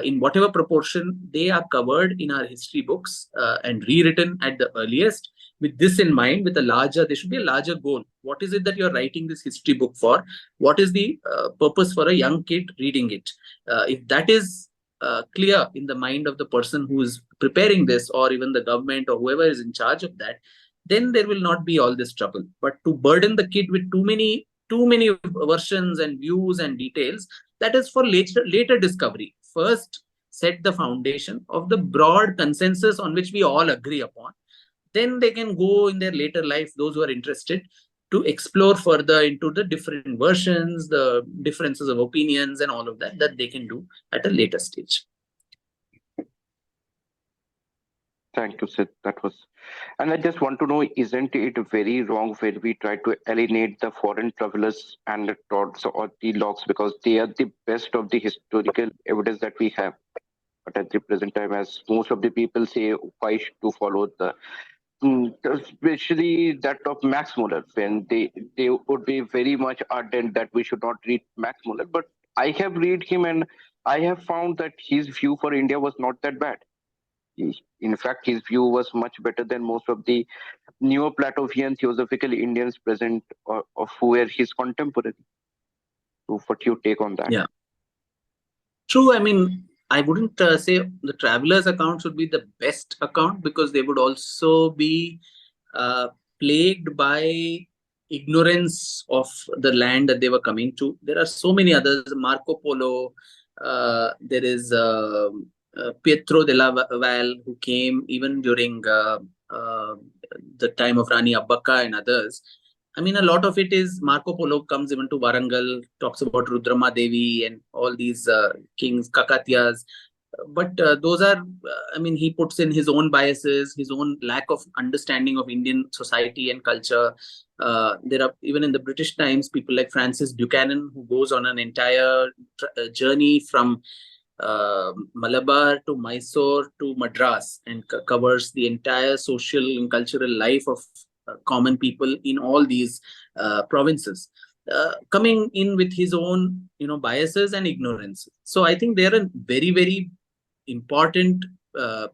in whatever proportion, they are covered in our history books and rewritten at the earliest. With this in mind, there should be a larger goal. What is it that you're writing this history book for? What is the purpose for a young kid reading it? If that is clear in the mind of the person who is preparing this, or even the government or whoever is in charge of that, then there will not be all this trouble. But to burden the kid with too many versions and views and details, that is for later discovery. First, set the foundation of the broad consensus on which we all agree upon. Then they can go in their later life, those who are interested, to explore further into the different versions, the differences of opinions and all of that they can do at a later stage. Thank you, Sid. And I just want to know, isn't it very wrong when we try to alienate the foreign travelers and the thoughts or the logs, because they are the best of the historical evidence that we have? But at the present time, as most of the people say, why to follow especially that of Max Muller, when they would be very much ardent that we should not read Max Muller. But I have read him and I have found that his view for India was not that bad. In fact, his view was much better than most of the Neo-Platovian theosophical Indians present of who were his contemporaries. So what you take on that? Yeah. True. I mean, I wouldn't say the traveler's accounts would be the best account, because they would also be plagued by ignorance of the land that they were coming to. There are so many others. Marco Polo, there is Pietro della Valle, who came even during the time of Rani Abbaka and others. I mean, a lot of it is Marco Polo comes even to Warangal, talks about Rudrama Devi and all these kings, Kakatiyas. But those are, he puts in his own biases, his own lack of understanding of Indian society and culture. There are, even in the British Times, people like Francis Buchanan, who goes on an entire journey from Malabar to Mysore to Madras and covers the entire social and cultural life of common people in all these provinces, coming in with his own biases and ignorance. So I think they're a very, very important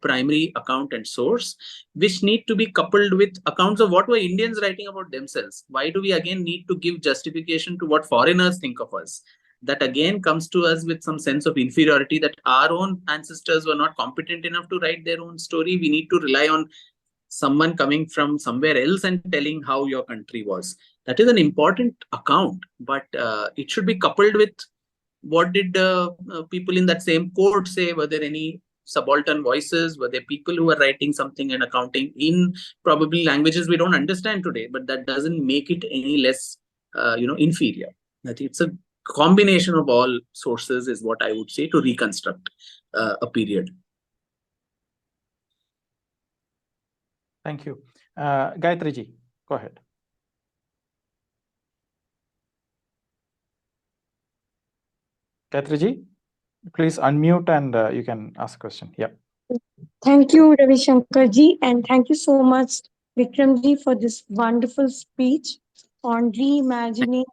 primary account and source, which need to be coupled with accounts of what were Indians writing about themselves. Why do we again need to give justification to what foreigners think of us? That again comes to us with some sense of inferiority, that our own ancestors were not competent enough to write their own story. We need to rely on someone coming from somewhere else and telling how your country was. That is an important account, but it should be coupled with what did people in that same court say? Were there any subaltern voices? Were there people who were writing something in accounting in probably languages we don't understand today? But that doesn't make it any less, inferior. I think it's a combination of all sources is what I would say to reconstruct a period. Thank you. Gayatri ji, go ahead. Gayatri ji, please unmute and you can ask a question. Yeah. Thank you, Ravishankar ji, and thank you so much, Vikram ji, for this wonderful speech on reimagining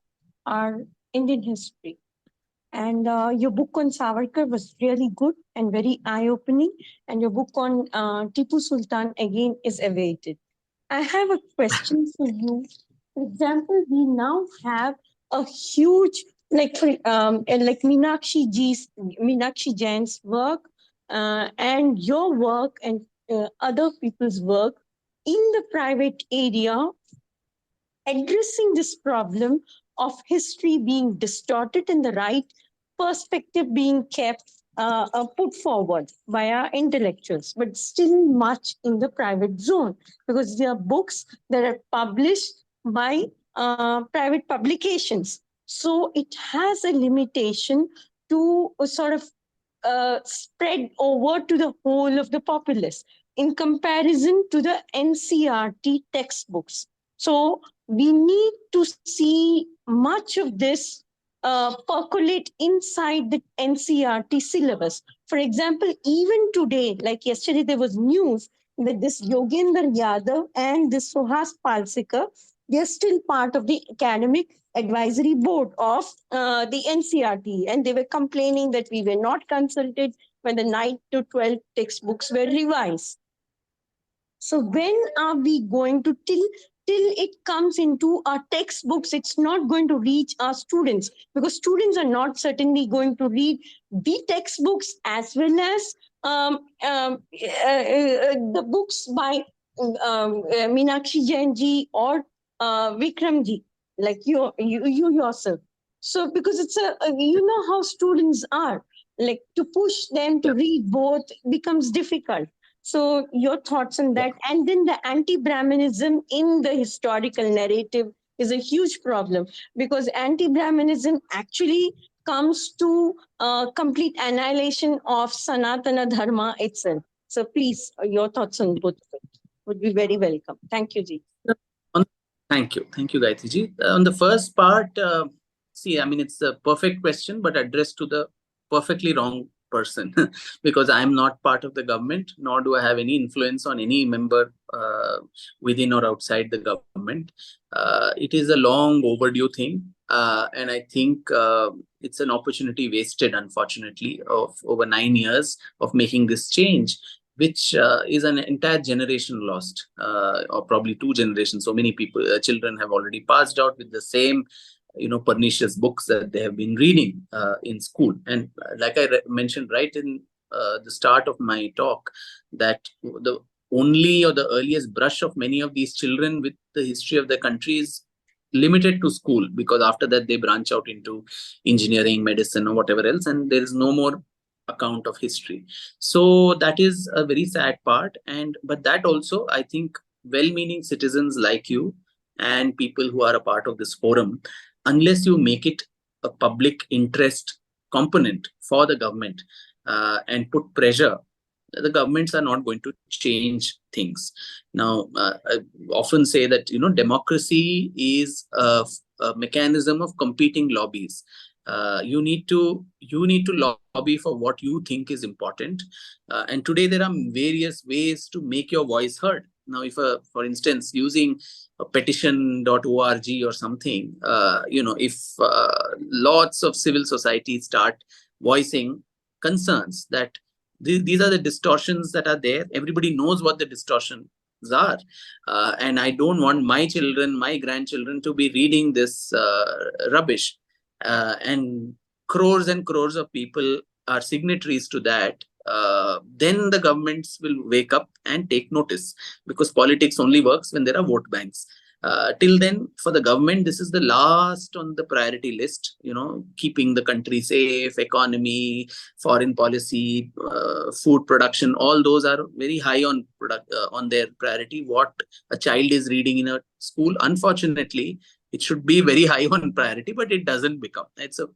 our Indian history. And your book on Savarkar was really good and very eye-opening. And your book on Tipu Sultan again is awaited. I have a question for you. For example, we now have a huge, like Meenakshi Jain's work and your work and other people's work in the private area, addressing this problem of history being distorted and the right perspective being kept put forward by our intellectuals, but still much in the private zone, because there are books that are published by private publications. So it has a limitation to sort of spread over to the whole of the populace in comparison to the NCERT textbooks. So we need to see much of this percolate inside the NCERT syllabus. For example, even today, like yesterday, there was news that this Yogendra Yadav and this Suhas Palsikar, they're still part of the academic advisory board of the NCERT, and they were complaining that we were not consulted when the 9 to 12 textbooks were revised. So when are we going to, till it comes into our textbooks, it's not going to reach our students, because students are not certainly going to read the textbooks as well as the books by Meenakshi Jain ji or Vikram ji, like you yourself. So because it's you know how students are, like to push them to read both becomes difficult. So your thoughts on that. And then the anti-Brahminism in the historical narrative is a huge problem, because anti-Brahminism actually comes to complete annihilation of Sanatana Dharma itself. So please, your thoughts on both of it would be very welcome. Thank you, Ji. Thank you, Gayatri ji. On the first part, see, I mean, it's a perfect question, but addressed to the perfectly wrong person, because I'm not part of the government, nor do I have any influence on any member within or outside the government. It is a long overdue thing, and I think it's an opportunity wasted, unfortunately, of over 9 years of making this change, which is an entire generation lost, or probably 2 generations. So many people, children have already passed out with the same pernicious books that they have been reading in school. And like I mentioned right in the start of my talk, that the only or the earliest brush of many of these children with the history of their country is limited to school, because after that they branch out into engineering, medicine, or whatever else, and there is no more account of history. So that is a very sad part. But that also, I think, well-meaning citizens like you and people who are a part of this forum, unless you make it a public interest component for the government and put pressure, the governments are not going to change things. Now, I often say that, democracy is a mechanism of competing lobbies. You need to lobby for what you think is important. And today there are various ways to make your voice heard. Now, if, for instance, using a petition.org or something, if lots of civil society start voicing concerns that these are the distortions that are there, everybody knows what the distortions are. And I don't want my children, my grandchildren to be reading this rubbish. And crores of people are signatories to that. Then the governments will wake up and take notice, because politics only works when there are vote banks. Till then, for the government, this is the last on the priority list, keeping the country safe, economy, foreign policy, food production, all those are very high on their priority. What a child is reading in a school, unfortunately, it should be very high on priority, but it doesn't become. It's a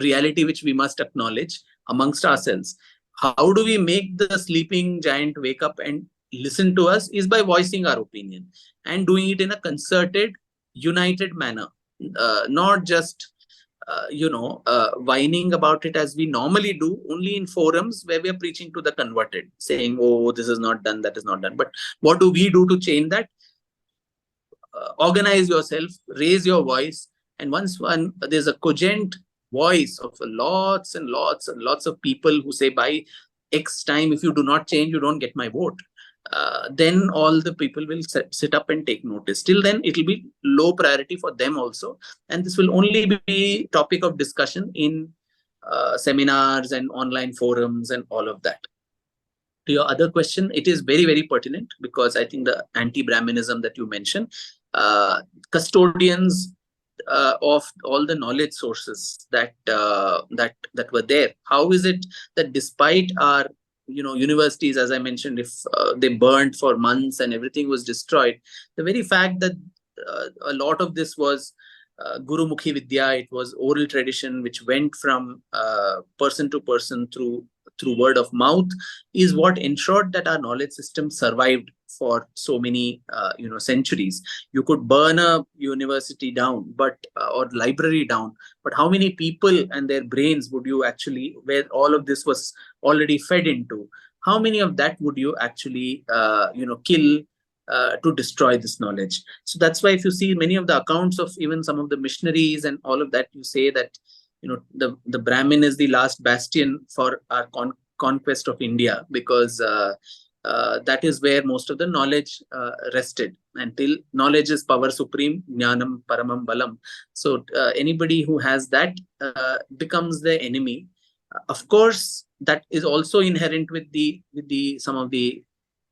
reality which we must acknowledge amongst ourselves. How do we make the sleeping giant wake up and listen to us? Is by voicing our opinion and doing it in a concerted, united manner, not just whining about it as we normally do, only in forums where we are preaching to the converted, saying, oh, this is not done, that is not done. But what do we do to change that? Organize yourself, raise your voice, and once there's a cogent voice of lots and lots and lots of people who say, by X time, if you do not change, you don't get my vote. Then all the people will sit up and take notice. Till then, it will be low priority for them also. And this will only be topic of discussion in seminars and online forums and all of that. To your other question, it is very, very pertinent, because I think the anti-Brahminism that you mentioned, custodians of all the knowledge sources that were there. How is it that despite our universities, as I mentioned, if they burned for months and everything was destroyed, the very fact that a lot of this was Gurumukhi Vidya, it was oral tradition which went from person to person through word of mouth, is what ensured that our knowledge system survived for so many centuries. You could burn a university down, or library down, but how many people and their brains would you actually, where all of this was already fed into, how many of that would you actually kill to destroy this knowledge? So that's why if you see many of the accounts of even some of the missionaries and all of that, you say that the Brahmin is the last bastion for our conquest of India, because that is where most of the knowledge rested. Until knowledge is power supreme, jnanam paramam balam. So anybody who has that becomes the enemy. Of course, that is also inherent with some of the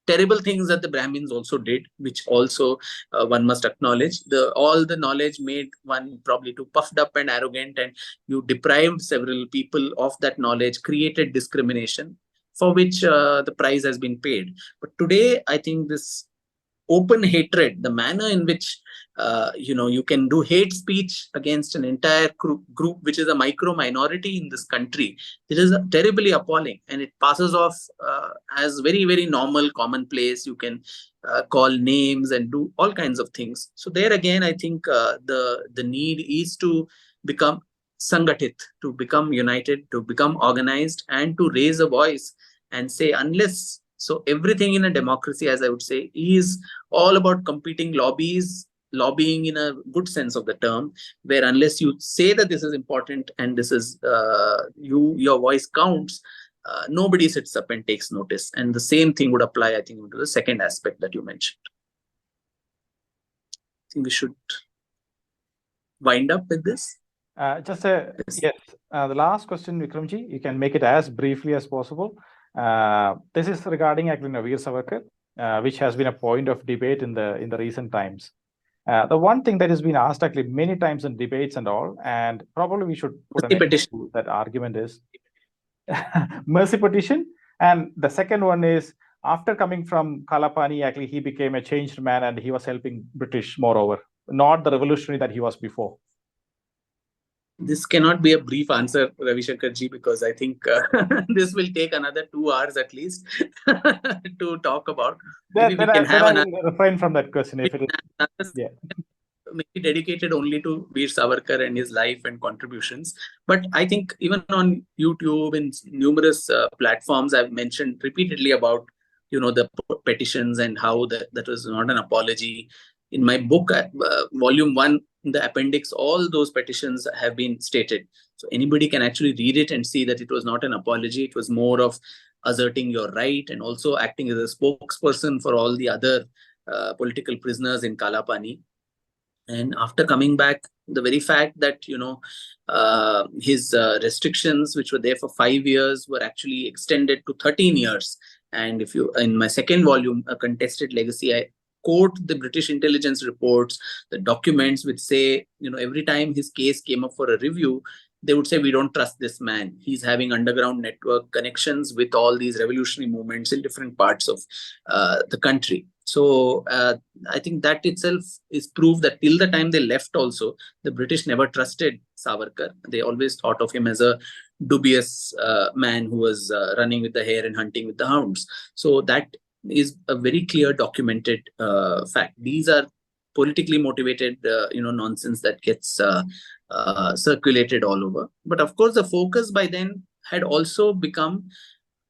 terrible things that the Brahmins also did, which also one must acknowledge. All the knowledge made one probably too puffed up and arrogant, and you deprived several people of that knowledge, created discrimination, for which the price has been paid. But today, I think this open hatred, the manner in which you can do hate speech against an entire group which is a micro minority in this country, it is terribly appalling, and it passes off as very, very normal, commonplace. You can call names and do all kinds of things. So there again, I think the need is to become sangatit, to become united, to become organized, and to raise a voice and say, unless, so everything in a democracy, as I would say, is all about competing lobbying in a good sense of the term, where unless you say that this is important and this is your voice counts, nobody sits up and takes notice. And the same thing would apply, I think, to the second aspect that you mentioned. I think we should wind up with this. Yes. The last question, Vikramji, you can make it as briefly as possible. This is regarding actually Veer Savarkar, which has been a point of debate in the recent times. The one thing that has been asked actually many times in debates and all, and probably we should put an end to that argument, is mercy petition. And the second one is, after coming from Kalapani, actually he became a changed man and he was helping British moreover, not the revolutionary that he was before. This cannot be a brief answer, Ravishankar ji, because I think this will take another 2 hours at least to talk about. Maybe we can have another. Refrain from that question. If it is, maybe dedicated only to Veer Savarkar and his life and contributions. But I think even on YouTube and numerous platforms, I've mentioned repeatedly about the petitions and how that was not an apology. In my book, volume 1, in the appendix, all those petitions have been stated. So anybody can actually read it and see that it was not an apology. It was more of asserting your right and also acting as a spokesperson for all the other political prisoners in Kalapani. And after coming back, the very fact that, his restrictions, which were there for 5 years, were actually extended to 13 years. And if you, in my second volume, A Contested Legacy, I quote the British intelligence reports, the documents which say, every time his case came up for a review, they would say, we don't trust this man. He's having underground network connections with all these revolutionary movements in different parts of the country. So I think that itself is proof that till the time they left also, the British never trusted Savarkar. They always thought of him as a dubious man who was running with the hare and hunting with the hounds. So that is a very clear documented fact. These are politically motivated, nonsense that gets circulated all over. But of course, the focus by then had also become,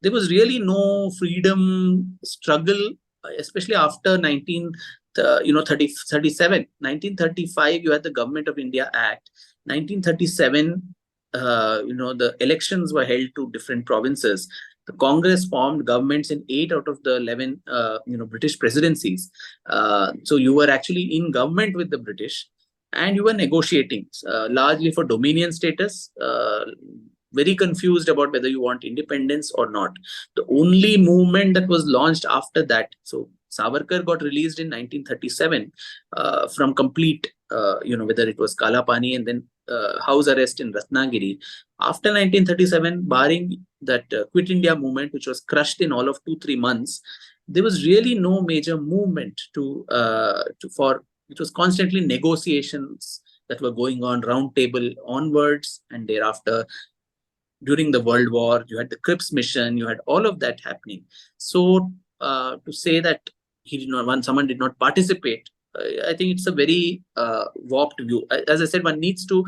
there was really no freedom struggle, especially after 1937. 1935, you had the Government of India Act. 1937, the elections were held to different provinces. The Congress formed governments in 8 out of the 11, British presidencies. So you were actually in government with the British, and you were negotiating largely for dominion status, very confused about whether you want independence or not. The only movement that was launched after that, so Savarkar got released in 1937 from complete, whether it was Kalapani and then house arrest in Ratnagiri. After 1937, barring that Quit India movement, which was crushed in all of 2-3 months, there was really no major movement it was constantly negotiations that were going on, round table onwards, and thereafter, during the World War, you had the Cripps mission, you had all of that happening. So to say that someone did not participate, I think it's a very warped view. As I said, one needs to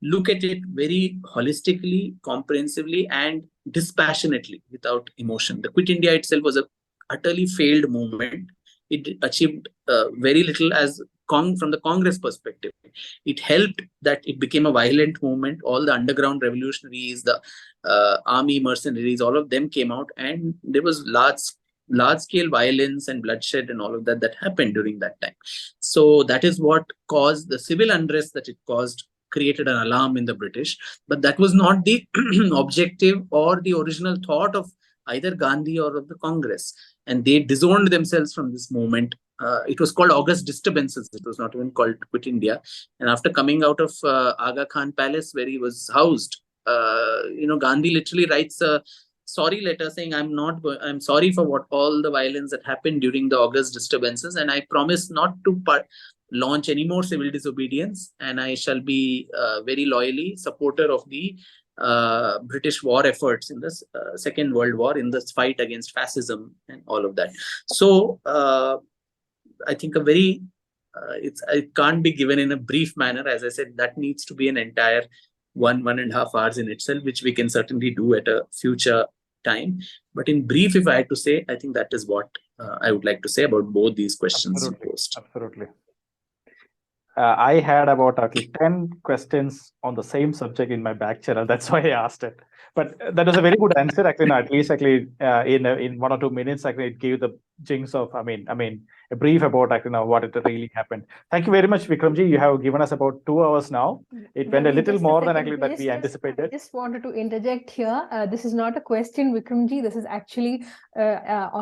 look at it very holistically, comprehensively, and dispassionately, without emotion. The Quit India itself was a utterly failed movement. It achieved very little from the Congress perspective. It helped that it became a violent movement. All the underground revolutionaries, the army mercenaries, all of them came out, and there was large-scale violence and bloodshed and all of that happened during that time. So that is what caused the civil unrest that it caused, created an alarm in the British. But that was not the objective or the original thought of either Gandhi or of the Congress. And they disowned themselves from this movement. It was called August Disturbances. It was not even called Quit India. And after coming out of Aga Khan Palace, where he was housed, Gandhi literally writes a sorry letter saying, I'm sorry for all the violence that happened during the August Disturbances, and I promise not to launch any more civil disobedience, and I shall be very loyally supporter of the British war efforts in the Second World War, in this fight against fascism and all of that. So I think it can't be given in a brief manner. As I said, that needs to be an entire 1.5 hours in itself, which we can certainly do at a future time. But in brief, if I had to say, I think that is what I would like to say about both these questions you posed. Absolutely. I had about 10 questions on the same subject in my back channel. That's why I asked it. But that was a very good answer. Actually, at least in 1 or 2 minutes, it gave the jinx of, a brief about what it really happened. Thank you very much, Vikramji. You have given us about 2 hours now. It went a little more than that we anticipated. I just wanted to interject here. This is not a question, Vikramji. This is actually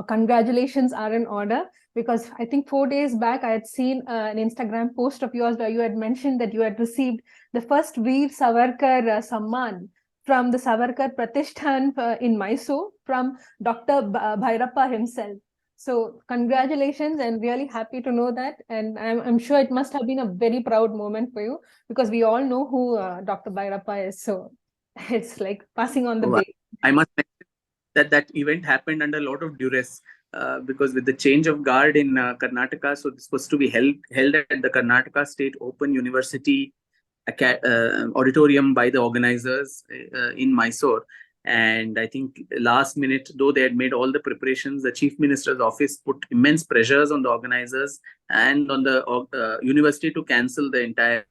congratulations are in order. Because I think 4 days back, I had seen an Instagram post of yours where you had mentioned that you had received the first Veer Savarkar Samman from the Savarkar Pratishthan in Mysore from Dr. Bhairappa himself. So congratulations, and really happy to know that. And I'm sure it must have been a very proud moment for you, because we all know who Dr. Bhairappa is. So it's like passing on the baton. I must mention that event happened under a lot of duress. Because with the change of guard in Karnataka, so this was to be held at the Karnataka State Open University auditorium by the organizers in Mysore. And I think last minute, though they had made all the preparations, the Chief Minister's office put immense pressures on the organizers and on the university to cancel the entire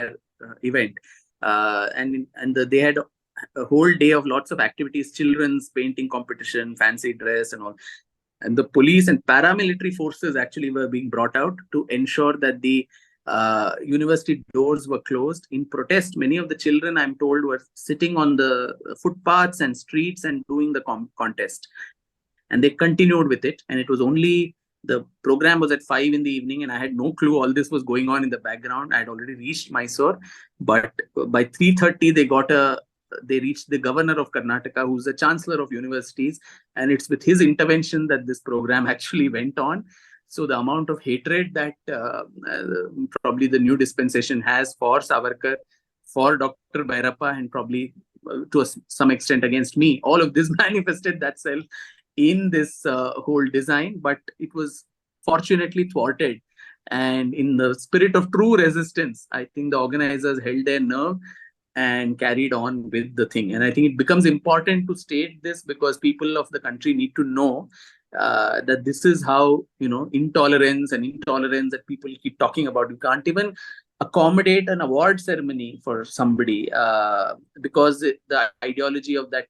event. They had a whole day of lots of activities, children's painting competition, fancy dress and all. And the police and paramilitary forces actually were being brought out to ensure that the university doors were closed. In protest, many of the children, I'm told, were sitting on the footpaths and streets and doing the contest. And they continued with it. And it was only, the program was at 5 in the evening, and I had no clue all this was going on in the background. I had already reached Mysore. But by 3:30, they got a they reached the governor of Karnataka, who's the chancellor of universities, and it's with his intervention that this program actually went on. So the amount of hatred that probably the new dispensation has for Savarkar, for Dr. Bhairappa, and probably to some extent against me, all of this manifested that self in this whole design, but it was fortunately thwarted. And in the spirit of true resistance, I think the organizers held their nerve and carried on with the thing. And I think it becomes important to state this because people of the country need to know that this is how, intolerance that people keep talking about. You can't even accommodate an award ceremony for somebody because the ideology of that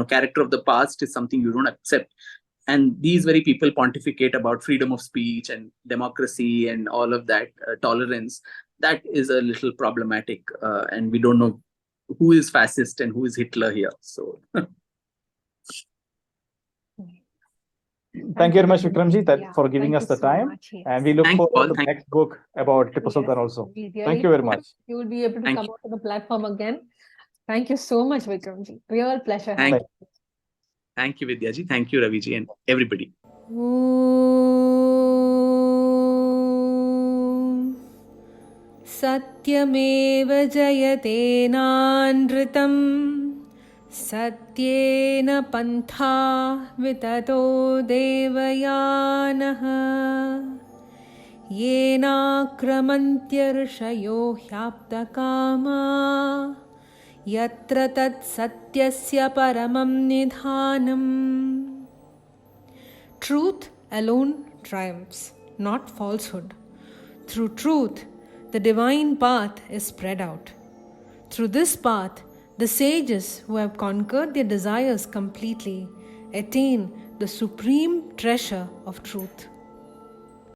character of the past is something you don't accept. And these very people pontificate about freedom of speech and democracy and all of that, tolerance. That is a little problematic. And we don't know who is fascist and who is Hitler here. So. Thank you very much, Vikramji, for giving us the time. And we look forward to the next book about Tipu Sultan also. Thank you very much. You will be able to come out to the platform again. Thank you so much, Vikramji. Real pleasure. Thank you, Vidyaji. Thank you, Raviji, and everybody. Satyameva Jayate Nandritam Satyena Pantha Vitato Devayanaha Yena Kramantya Rishayo Hyaptakama Yatra tat satyasya paramam nidhanam. Truth alone triumphs, not falsehood. Through truth, the divine path is spread out. Through this path, the sages who have conquered their desires completely attain the supreme treasure of truth.